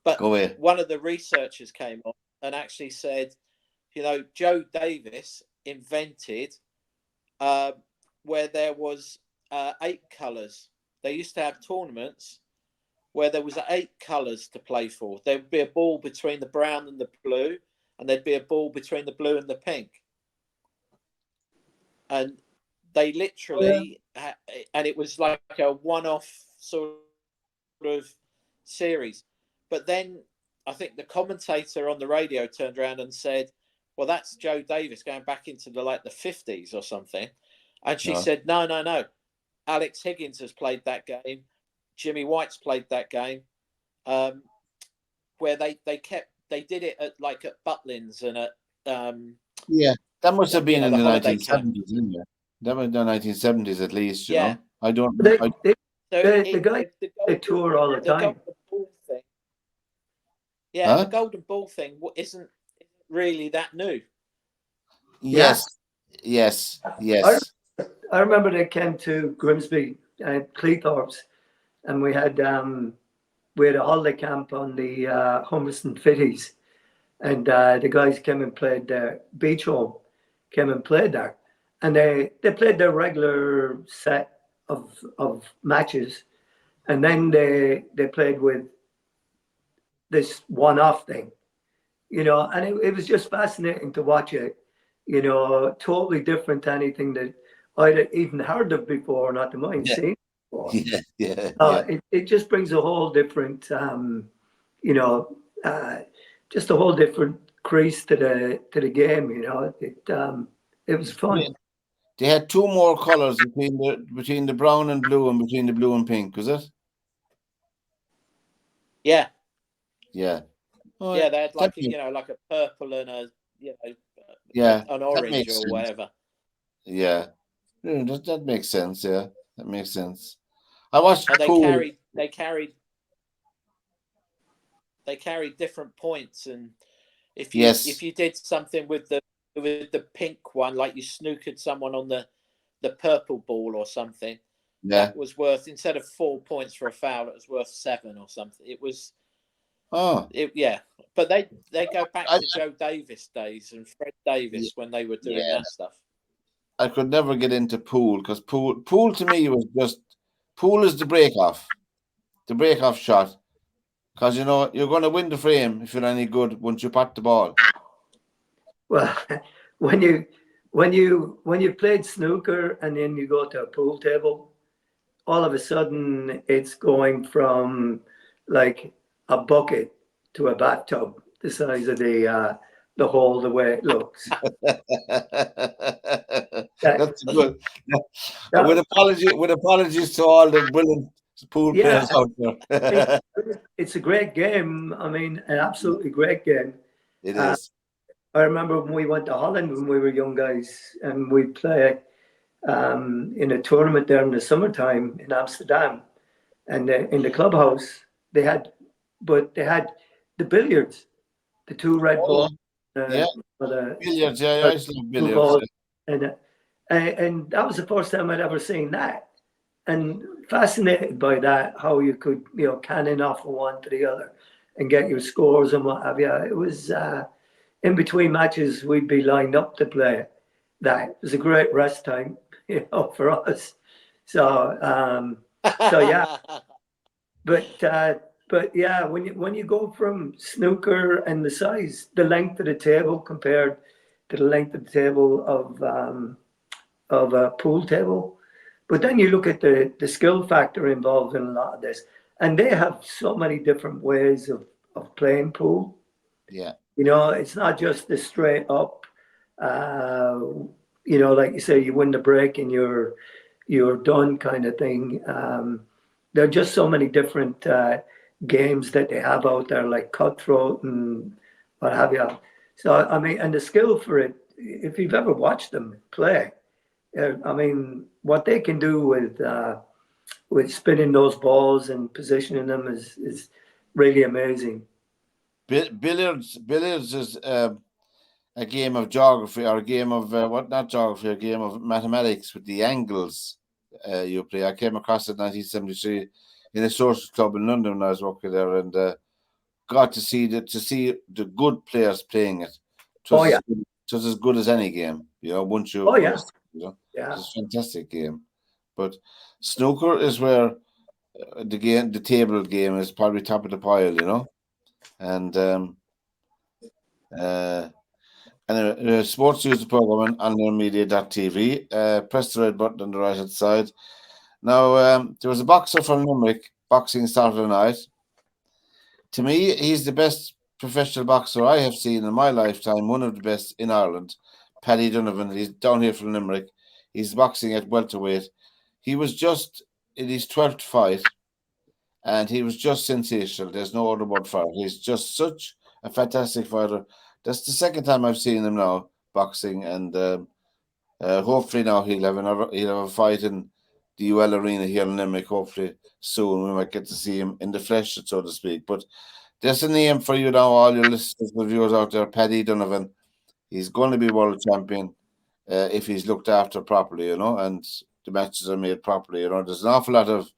Speaker 2: But one of the researchers came on and actually said, you know, Joe Davis invented where there was 8 colours. They used to have tournaments where there was 8 colours to play for. There would be a ball between the brown and the blue, and there'd be a ball between the blue and the pink. And they literally, and it was like a one-off sort of series. But then I think the commentator on the radio turned around and said, well, that's Joe Davis going back into the 50s or something. And she said, no. Alex Higgins has played that game. Jimmy White's played that game, where they did it at Butlins and at
Speaker 1: that must have been in the 1970s, didn't it? That was the 1970s at least, you know. I don't.
Speaker 3: The guy they tour all the time.
Speaker 2: The golden ball thing isn't really that new.
Speaker 1: Yes.
Speaker 3: I remember they came to Grimsby and Cleethorpes, and we had a holiday camp on the Humberston Fitties, and the guys came and played there. Beach Home came and played there, and they played their regular set of matches, and then they played with this one-off thing, you know, and it was just fascinating to watch it, you know, totally different to anything that I'd even heard of before, not to mind seeing before. It just brings a whole different, you know, just a whole different crease to the game, you know. It was fun.
Speaker 1: They had 2 more colours between the brown and blue and between the blue and pink, was it?
Speaker 2: Yeah.
Speaker 1: Oh,
Speaker 2: yeah, they had like a purple and a an orange or whatever.
Speaker 1: Yeah, that makes sense. Yeah, that makes sense. I watched.
Speaker 2: And they carried different points, and if you did something with the pink one, like you snookered someone on the purple ball or something, that was worth, instead of 4 points for a foul, it was worth 7 or something. It was. But they go back to Joe Davis days and Fred Davis when they were doing that stuff.
Speaker 1: I could never get into pool, because pool to me was just, pool is the break off shot, because you know you're going to win the frame if you're any good once you pat the ball.
Speaker 3: Well, when you played snooker and then you go to a pool table, all of a sudden it's going from like a bucket to a bathtub, the size of the hole, the way it looks.
Speaker 1: That's good. With apologies to all the brilliant pool players out there.
Speaker 3: It's a great game. I mean, an absolutely great game.
Speaker 1: It is.
Speaker 3: I remember when we went to Holland when we were young guys, and we'd play in a tournament there in the summertime in Amsterdam, and in the clubhouse they had the billiards, the two red
Speaker 1: Oh,
Speaker 3: balls,
Speaker 1: yeah.
Speaker 3: the
Speaker 1: Billiards, yeah, I used to love
Speaker 3: two
Speaker 1: billiards.
Speaker 3: balls, and that was the first time I'd ever seen that, and fascinated by that, how you could cannon off from one to the other, and get your scores and what have you. It was in between matches we'd be lined up to play. That it was a great rest time, for us. So yeah, but yeah, when you go from snooker and the size, the length of the table compared to the length of the table of a pool table, but then you look at the skill factor involved in a lot of this, and they have so many different ways of playing pool.
Speaker 1: Yeah.
Speaker 3: It's not just the straight up. Uh, like you say, you win the break and you're done kind of thing. There are just so many different games that they have out there, like cutthroat and what have you. So I mean, and the skill for it. If you've ever watched them play, I mean, what they can do with spinning those balls and positioning them is really amazing.
Speaker 1: Billiards is a game of geography, or a game of not geography, a game of mathematics with the angles you play. I came across it in 1973 in a social club in London when I was working there, and got to see the good players playing it.
Speaker 3: Oh yeah,
Speaker 1: It was as good as any game, once you
Speaker 3: oh yeah,
Speaker 1: understand,
Speaker 3: yeah.
Speaker 1: it's a fantastic game. But snooker is where the table game is probably top of the pile, and uh, anyway, sports use the program on unlimited.tv. Press the red button on the right hand side. Now, there was a boxer from Limerick boxing Saturday night. To me, he's the best professional boxer I have seen in my lifetime, one of the best in Ireland. Paddy Donovan, he's down here from Limerick. He's boxing at welterweight. He was just in his 12th fight, and he was just sensational. There's no other word for it. He's just such a fantastic fighter. That's the second time I've seen him now boxing, and hopefully now he'll have a fight in the UL Arena here in Limerick. Hopefully soon we might get to see him in the flesh, so to speak. But there's a name for you now, all your listeners and viewers out there, Paddy Donovan. He's going to be world champion if he's looked after properly, and the matches are made properly. There's an awful lot of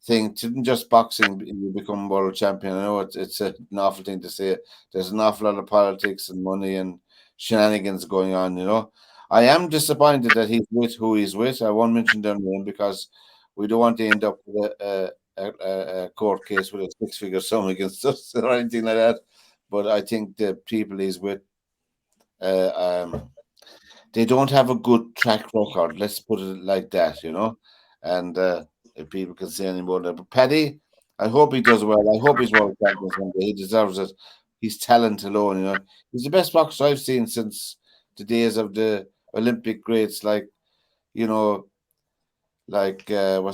Speaker 1: thing. It isn't just boxing you become world champion. I know it's an awful thing to say. There's an awful lot of politics and money and shenanigans going on. I am disappointed that he's with who he's with. I won't mention their name because we don't want to end up with a court case with a six-figure sum against us or anything like that. But I think the people he's with, they don't have a good track record. Let's put it like that, and if people can say any more. But Paddy, I hope he does well. I hope he's world champion someday. He deserves it. His talent alone, he's the best boxer I've seen since the days of the Olympic greats, like what's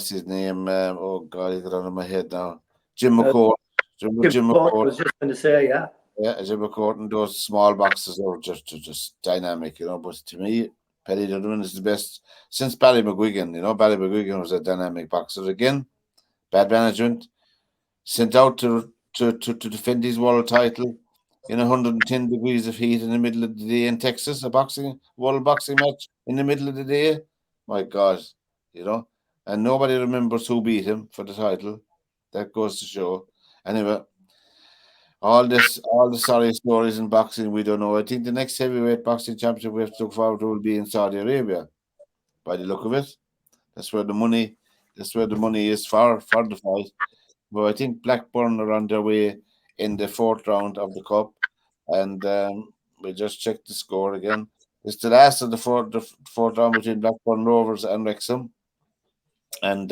Speaker 1: his name? Oh God, he got out of my head now. Jim McCourt. Jim
Speaker 3: I
Speaker 1: McCourt.
Speaker 3: was just going to say, yeah.
Speaker 1: Yeah, Jim McCourt, and those small boxes are just dynamic, But to me, Paddy Donovan is the best since Barry McGuigan. Barry McGuigan was a dynamic boxer again. Bad management, sent out to defend his world title in 110 degrees of heat in the middle of the day in Texas, a world boxing match in the middle of the day. My God, and nobody remembers who beat him for the title. That goes to show. Anyway, all the sorry stories in boxing, we don't know. I think the next heavyweight boxing championship we have to look forward to will be in Saudi Arabia. By the look of it, that's where the money is for the fight. But I think Blackburn are on their way in the fourth round of the cup, and we just checked the score again. It's the last of the fourth round between Blackburn Rovers and Wrexham, and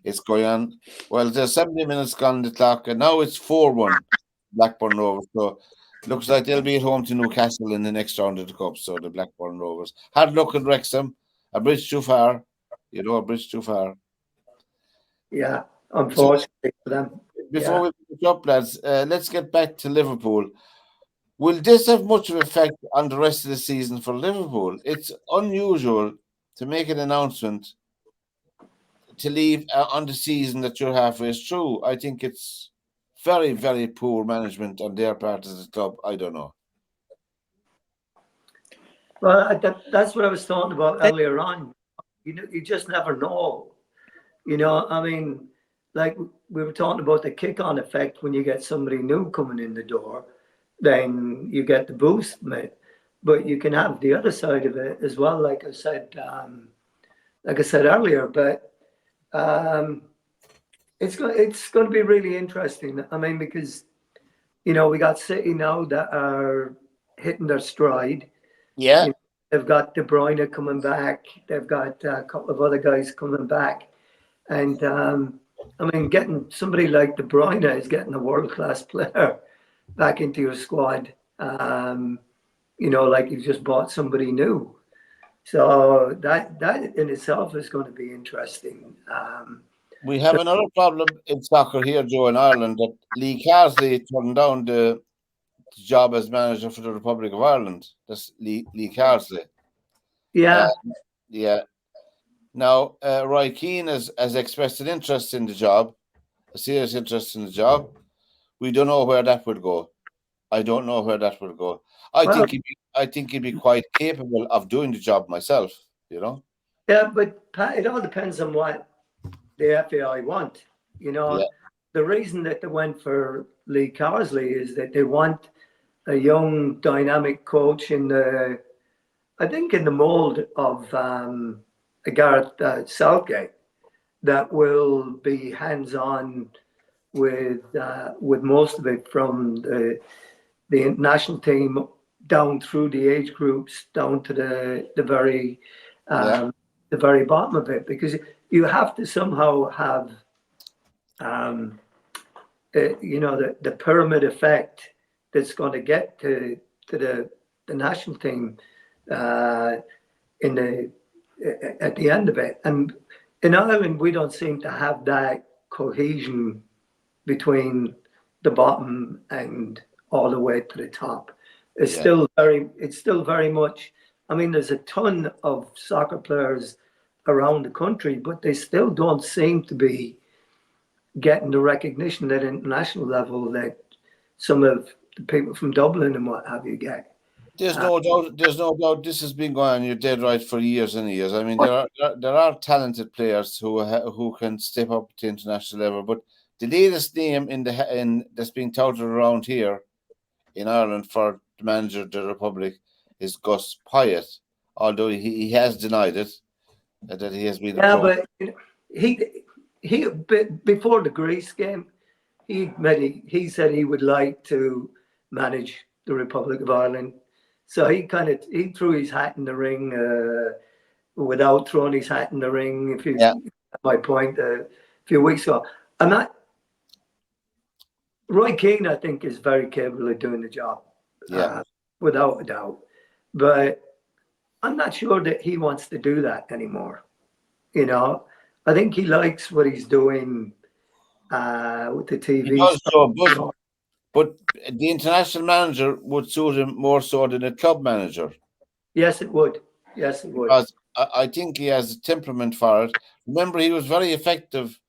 Speaker 1: it's going on. Well, there's 70 minutes gone on the clock, and now it's 4-1 Blackburn Rovers. So looks like they'll be at home to Newcastle in the next round of the cup. So the Blackburn Rovers. Hard luck at Wrexham. A bridge too far. A bridge too far.
Speaker 3: Yeah, unfortunately for them.
Speaker 1: Before we finish up, lads, let's get back to Liverpool. Will this have much of effect on the rest of the season for Liverpool? It's unusual to make an announcement to leave on the season that you're halfway through. I think it's very, very poor management on their part as a club. I don't know.
Speaker 3: Well, that's what I was talking about earlier on. You just never know. I mean, like we were talking about the kick-on effect when you get somebody new coming in the door, then you get the boost from it. But you can have the other side of it as well, like I said earlier. But it's going to be really interesting. I mean, because we got City now that are hitting their stride.
Speaker 1: Yeah.
Speaker 3: They've got De Bruyne coming back. They've got a couple of other guys coming back. And I mean, getting somebody like De Bruyne is getting a world-class player back into your squad. Like you've just bought somebody new. So that in itself is going to be interesting.
Speaker 1: We have another problem in soccer here, Joe, in Ireland, that Lee Carsley turned down the job as manager for the Republic of Ireland. That's Lee Carsley.
Speaker 3: Yeah.
Speaker 1: Yeah. Now, Roy Keane has expressed an interest in the job, a serious interest in the job. We don't know where that would go. I don't know where that would go. I think he'd be quite capable of doing the job myself,
Speaker 3: Yeah, but Pat, it all depends on what the FAI want.
Speaker 1: Yeah.
Speaker 3: The reason that they went for Lee Carsley is that they want a young, dynamic coach in the mold of Gareth Southgate that will be hands-on with most of it from the national team down through the age groups down to the very bottom of it, because you have to somehow have the pyramid effect that's going to get to the national team at the end of it. And in Ireland, we don't seem to have that cohesion between the bottom and all the way to the top. It's still very much. I mean, there's a ton of soccer players around the country, but they still don't seem to be getting the recognition at international level that some of the people from Dublin and what have you get.
Speaker 1: There's no doubt this has been going on. You're dead right for years and years. I mean, there are talented players who can step up to international level, but the latest name in that's being touted around here in Ireland for the manager of the Republic is Gus Pyatt, although he has denied it that he has been approached.
Speaker 3: But he before the Greece game, he said he would like to manage the Republic of Ireland. So he threw his hat in the ring without throwing his hat in the ring. If you my point, a few weeks ago, Roy Keane, I think, is very capable of doing the job, without a doubt. But I'm not sure that he wants to do that anymore. I think he likes what he's doing with the TV.
Speaker 1: He does so, but the international manager would suit him more so than a club manager.
Speaker 3: Yes, it would. Yes, it would.
Speaker 1: Because I think he has a temperament for it. Remember, he was very effective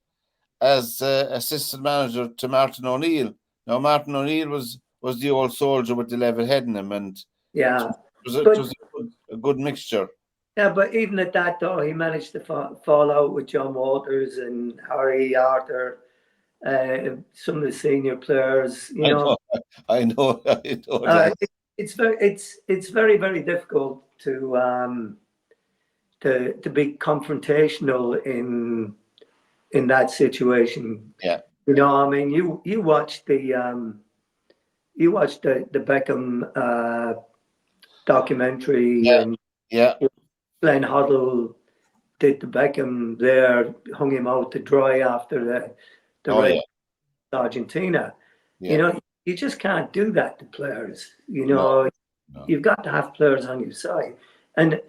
Speaker 1: as assistant manager to Martin O'Neill. Now, Martin O'Neill was the old soldier with the level head in him, and it was a good mixture.
Speaker 3: Yeah, but even at that, though, he managed to fall out with John Walters and Harry Arthur, some of the senior players.
Speaker 1: I know.
Speaker 3: It's very, very difficult to be confrontational in that situation.
Speaker 1: Yeah.
Speaker 3: I mean, you watched the Beckham documentary, and Glenn Hoddle did the Beckham there, hung him out to dry after the race in Argentina.
Speaker 1: Yeah.
Speaker 3: You just can't do that to players. No. You've got to have players on your side, and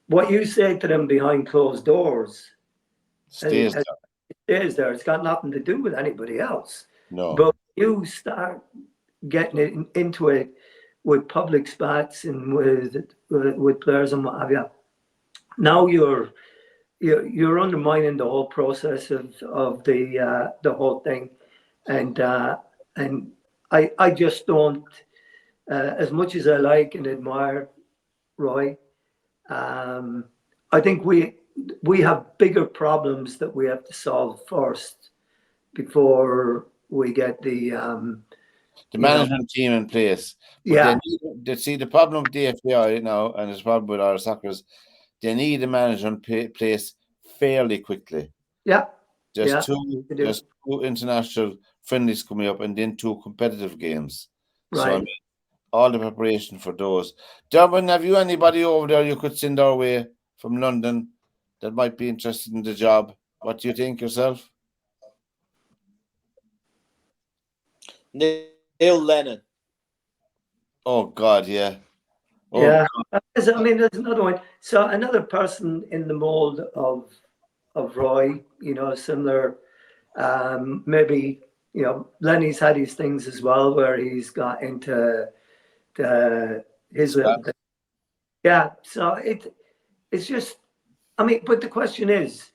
Speaker 3: what you say to them behind closed doors
Speaker 1: stays
Speaker 3: there. It's got nothing to do with anybody else.
Speaker 1: No.
Speaker 3: But you start getting into it with public spats and with players and what have you. Now you're undermining the whole process of the whole thing, and I just don't. As much as I like and admire Roy, I think we have bigger problems that we have to solve first before we get the
Speaker 1: management team in place. But they see the problem with the FAI now, and it's problem with our soccer is they need a management place fairly quickly.
Speaker 3: Yeah.
Speaker 1: Just two international friendlies coming up, and then 2 competitive games.
Speaker 3: Right.
Speaker 1: So I mean, all the preparation for those. Derwynne, have you anybody over there you could send our way from London that might be interested in the job? What do you think yourself?
Speaker 2: Neil Lennon.
Speaker 1: Oh God, yeah.
Speaker 3: Oh, yeah. God. I mean, there's another one. So another person in the mold of Roy, similar. Maybe Lenny's had his things as well, where he's got into his little thing. Yeah. So it's just, I mean, but the question is,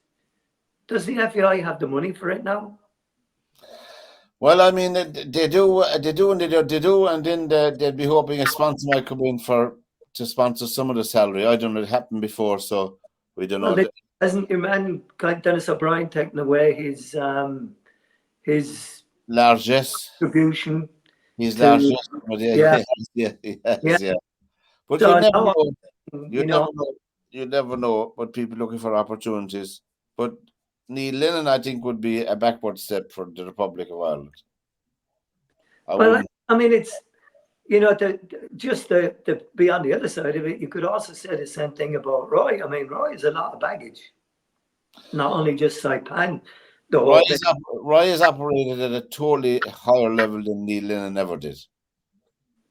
Speaker 3: does the FAI have the money for it now?
Speaker 1: Well, I mean, they do, and then they'd be hoping a sponsor might come in to sponsor some of the salary. I don't know, it happened before, so we don't know.
Speaker 3: Hasn't your man Dennis O'Brien taken away his
Speaker 1: largesse
Speaker 3: contribution?
Speaker 1: His largesse, yeah. But so you never know. But people looking for opportunities. But Neil Lennon, I think, would be a backward step for the Republic of Ireland.
Speaker 3: I mean, it's to be on the other side of it, you could also say the same thing about Roy. I mean, Roy has a lot of baggage, not only just Saipan.
Speaker 1: Roy is operated at a totally higher level than Neil Lennon ever did.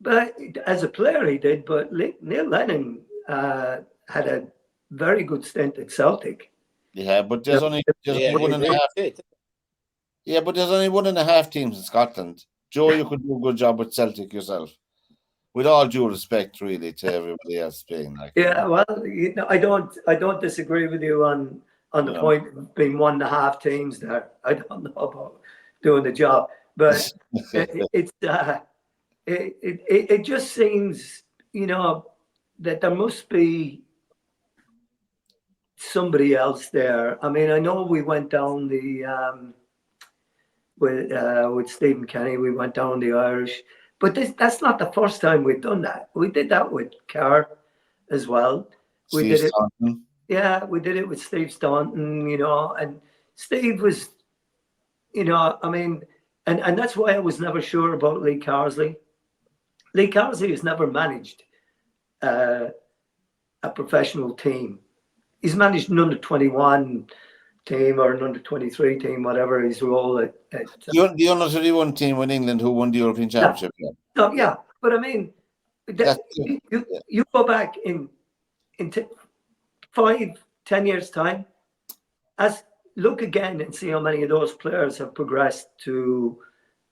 Speaker 3: But as a player, he did. But Neil Lennon had a very good stint at Celtic.
Speaker 1: Yeah, but there's only 1.5. Yeah, but there's only 1.5 teams in Scotland. Joe, you could do a good job with Celtic yourself. With all due respect, really, to everybody else playing like.
Speaker 3: Yeah, well, I don't disagree with you on the point of being 1.5 teams there. I don't know about doing the job, but it just seems that there must be somebody else there. I mean, I know we went down the with Stephen Kenny, we went down the Irish, but that's not the first time we've done that. We did that with Carr as well. We did it with Steve Staunton, and Steve was, I mean, and that's why I was never sure about Lee Carsley. Lee Carsley has never managed a professional team. He's managed an under-21 team or an under-23 team, whatever his role at
Speaker 1: the under-21 team in England who won the European Championship.
Speaker 3: Yeah, but I mean, you go back in 5-10 years' time, look again and see how many of those players have progressed to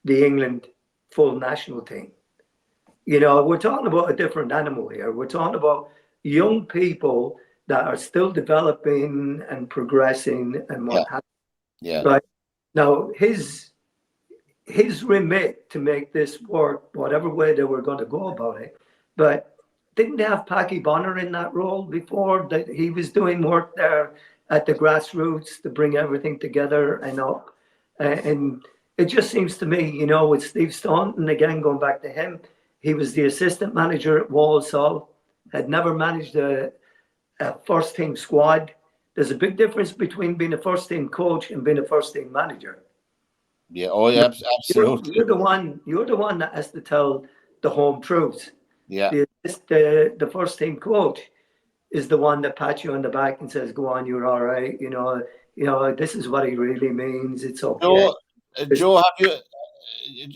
Speaker 3: the England full national team. We're talking about a different animal here. We're talking about young people that are still developing and progressing and what have you.
Speaker 1: Yeah.
Speaker 3: Right now, his remit to make this work, whatever way they were going to go about it, but didn't they have Packy Bonner in that role before? That he was doing work there at the grassroots to bring everything together and up. And it just seems to me, with Steve Staunton, again, going back to him, he was the assistant manager at Walsall, had never managed a first team squad. There's a big difference between being a first team coach and being a first team manager.
Speaker 1: Yeah, absolutely.
Speaker 3: You're the one that has to tell the home truths.
Speaker 1: Yeah.
Speaker 3: The first team coach is the one that pats you on the back and says, "Go on, you're all right. This is what he really means. It's okay."
Speaker 1: Joe,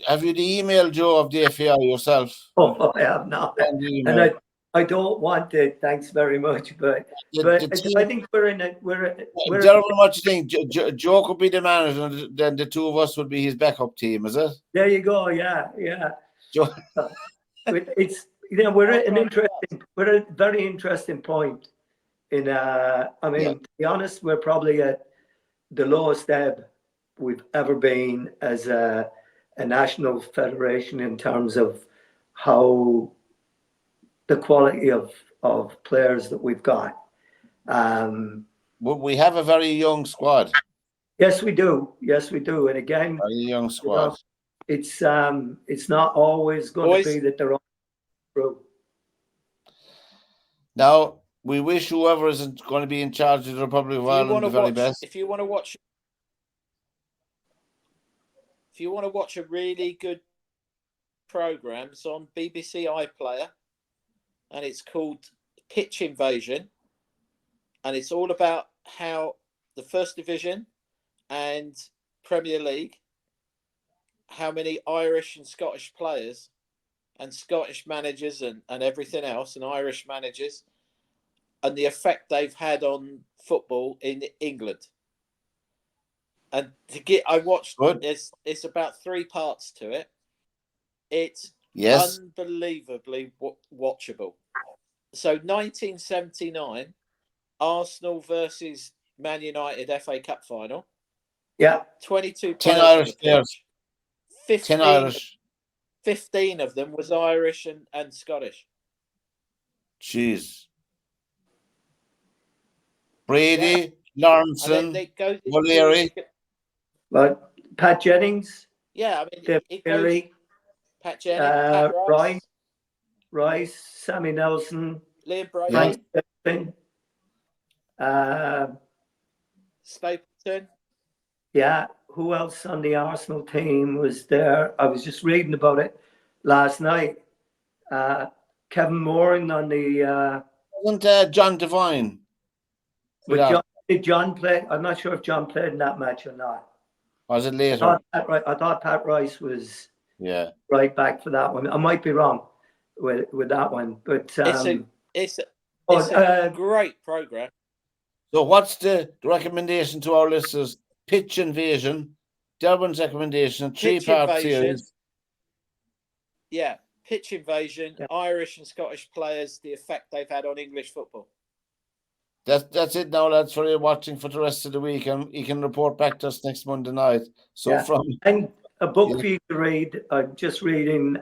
Speaker 1: have you the email, Joe, of the FAI yourself?
Speaker 3: Oh, I have not, and I don't want it. Thanks very much, but I think we're
Speaker 1: Derwynne, what do you think? Joe could be the manager, and then the two of us would be his backup team, is it?
Speaker 3: There you go. Yeah.
Speaker 1: Joe.
Speaker 3: we're at we're at a very interesting point. I mean, to be honest, we're probably at the lowest ebb we've ever been as a national federation in terms of how the quality of players that we've got.
Speaker 1: We have a very young squad.
Speaker 3: Yes, we do. Yes, we do. And again,
Speaker 1: very young squad.
Speaker 3: It's not always going to be that they're all through.
Speaker 1: Now, we wish whoever is going to be in charge of the Republic of Ireland the very best.
Speaker 2: If you want to watch a really good program, it's on BBC iPlayer, and it's called Pitch Invasion, and it's all about how the First Division and Premier League, how many Irish and Scottish players and Scottish managers and everything else, and Irish managers, and the effect they've had on football in England. And I watched it's about 3 parts to it. It's unbelievably watchable. So 1979, Arsenal versus Man United FA Cup final.
Speaker 3: Yeah.
Speaker 2: 22
Speaker 1: 10 Irish players.
Speaker 2: 15 of them was Irish and Scottish.
Speaker 1: Jeez. Brady, Lawrenson, O'Leary.
Speaker 3: But Pat Jennings.
Speaker 2: Yeah, I mean, Pat Jennings, Pat
Speaker 3: Rice, Sammy Nelson,
Speaker 2: Liam Brady, Stapleton.
Speaker 3: Yeah, who else on the Arsenal team was there? I was just reading about it last night. Kevin Moran on the.
Speaker 1: Wasn't John Devine?
Speaker 3: Did John play? I'm not sure if John played in that match or not.
Speaker 1: Was it later?
Speaker 3: I thought Pat Rice was right back for that one. I might be wrong with that one, but
Speaker 2: it's a great program.
Speaker 1: So what's the recommendation to our listeners? Pitch Invasion, Derwynne's recommendation, a 3-part series.
Speaker 2: Yeah, Pitch Invasion, Irish and Scottish players, the effect they've had on English football.
Speaker 1: That's it now, lads, for you watching for the rest of the week, and you can report back to us next Monday night.
Speaker 3: And a book for you to read. I'm just reading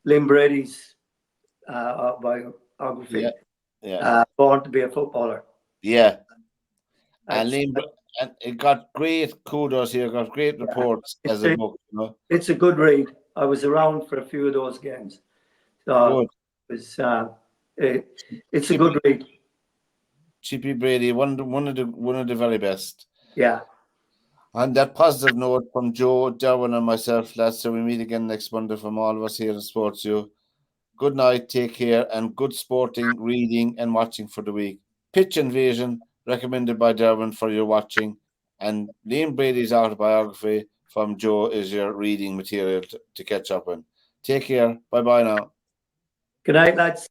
Speaker 3: Liam Brady's biography. Born to be a Footballer.
Speaker 1: Yeah. And Liam, and it got great kudos here, got great reports as a book. You know?
Speaker 3: It's a good read. I was around for a few of those games. So it's a good read.
Speaker 1: Chippy Brady, one of the very best.
Speaker 3: Yeah.
Speaker 1: On that positive note from Joe, Derwynne, and myself, lads, so we meet again next Monday from all of us here in SportsView. Good night, take care, and good sporting, reading, and watching for the week. Pitch Invasion, recommended by Derwynne for your watching, and Liam Brady's autobiography from Joe is your reading material to catch up on. Take care. Bye-bye now.
Speaker 3: Good night, lads.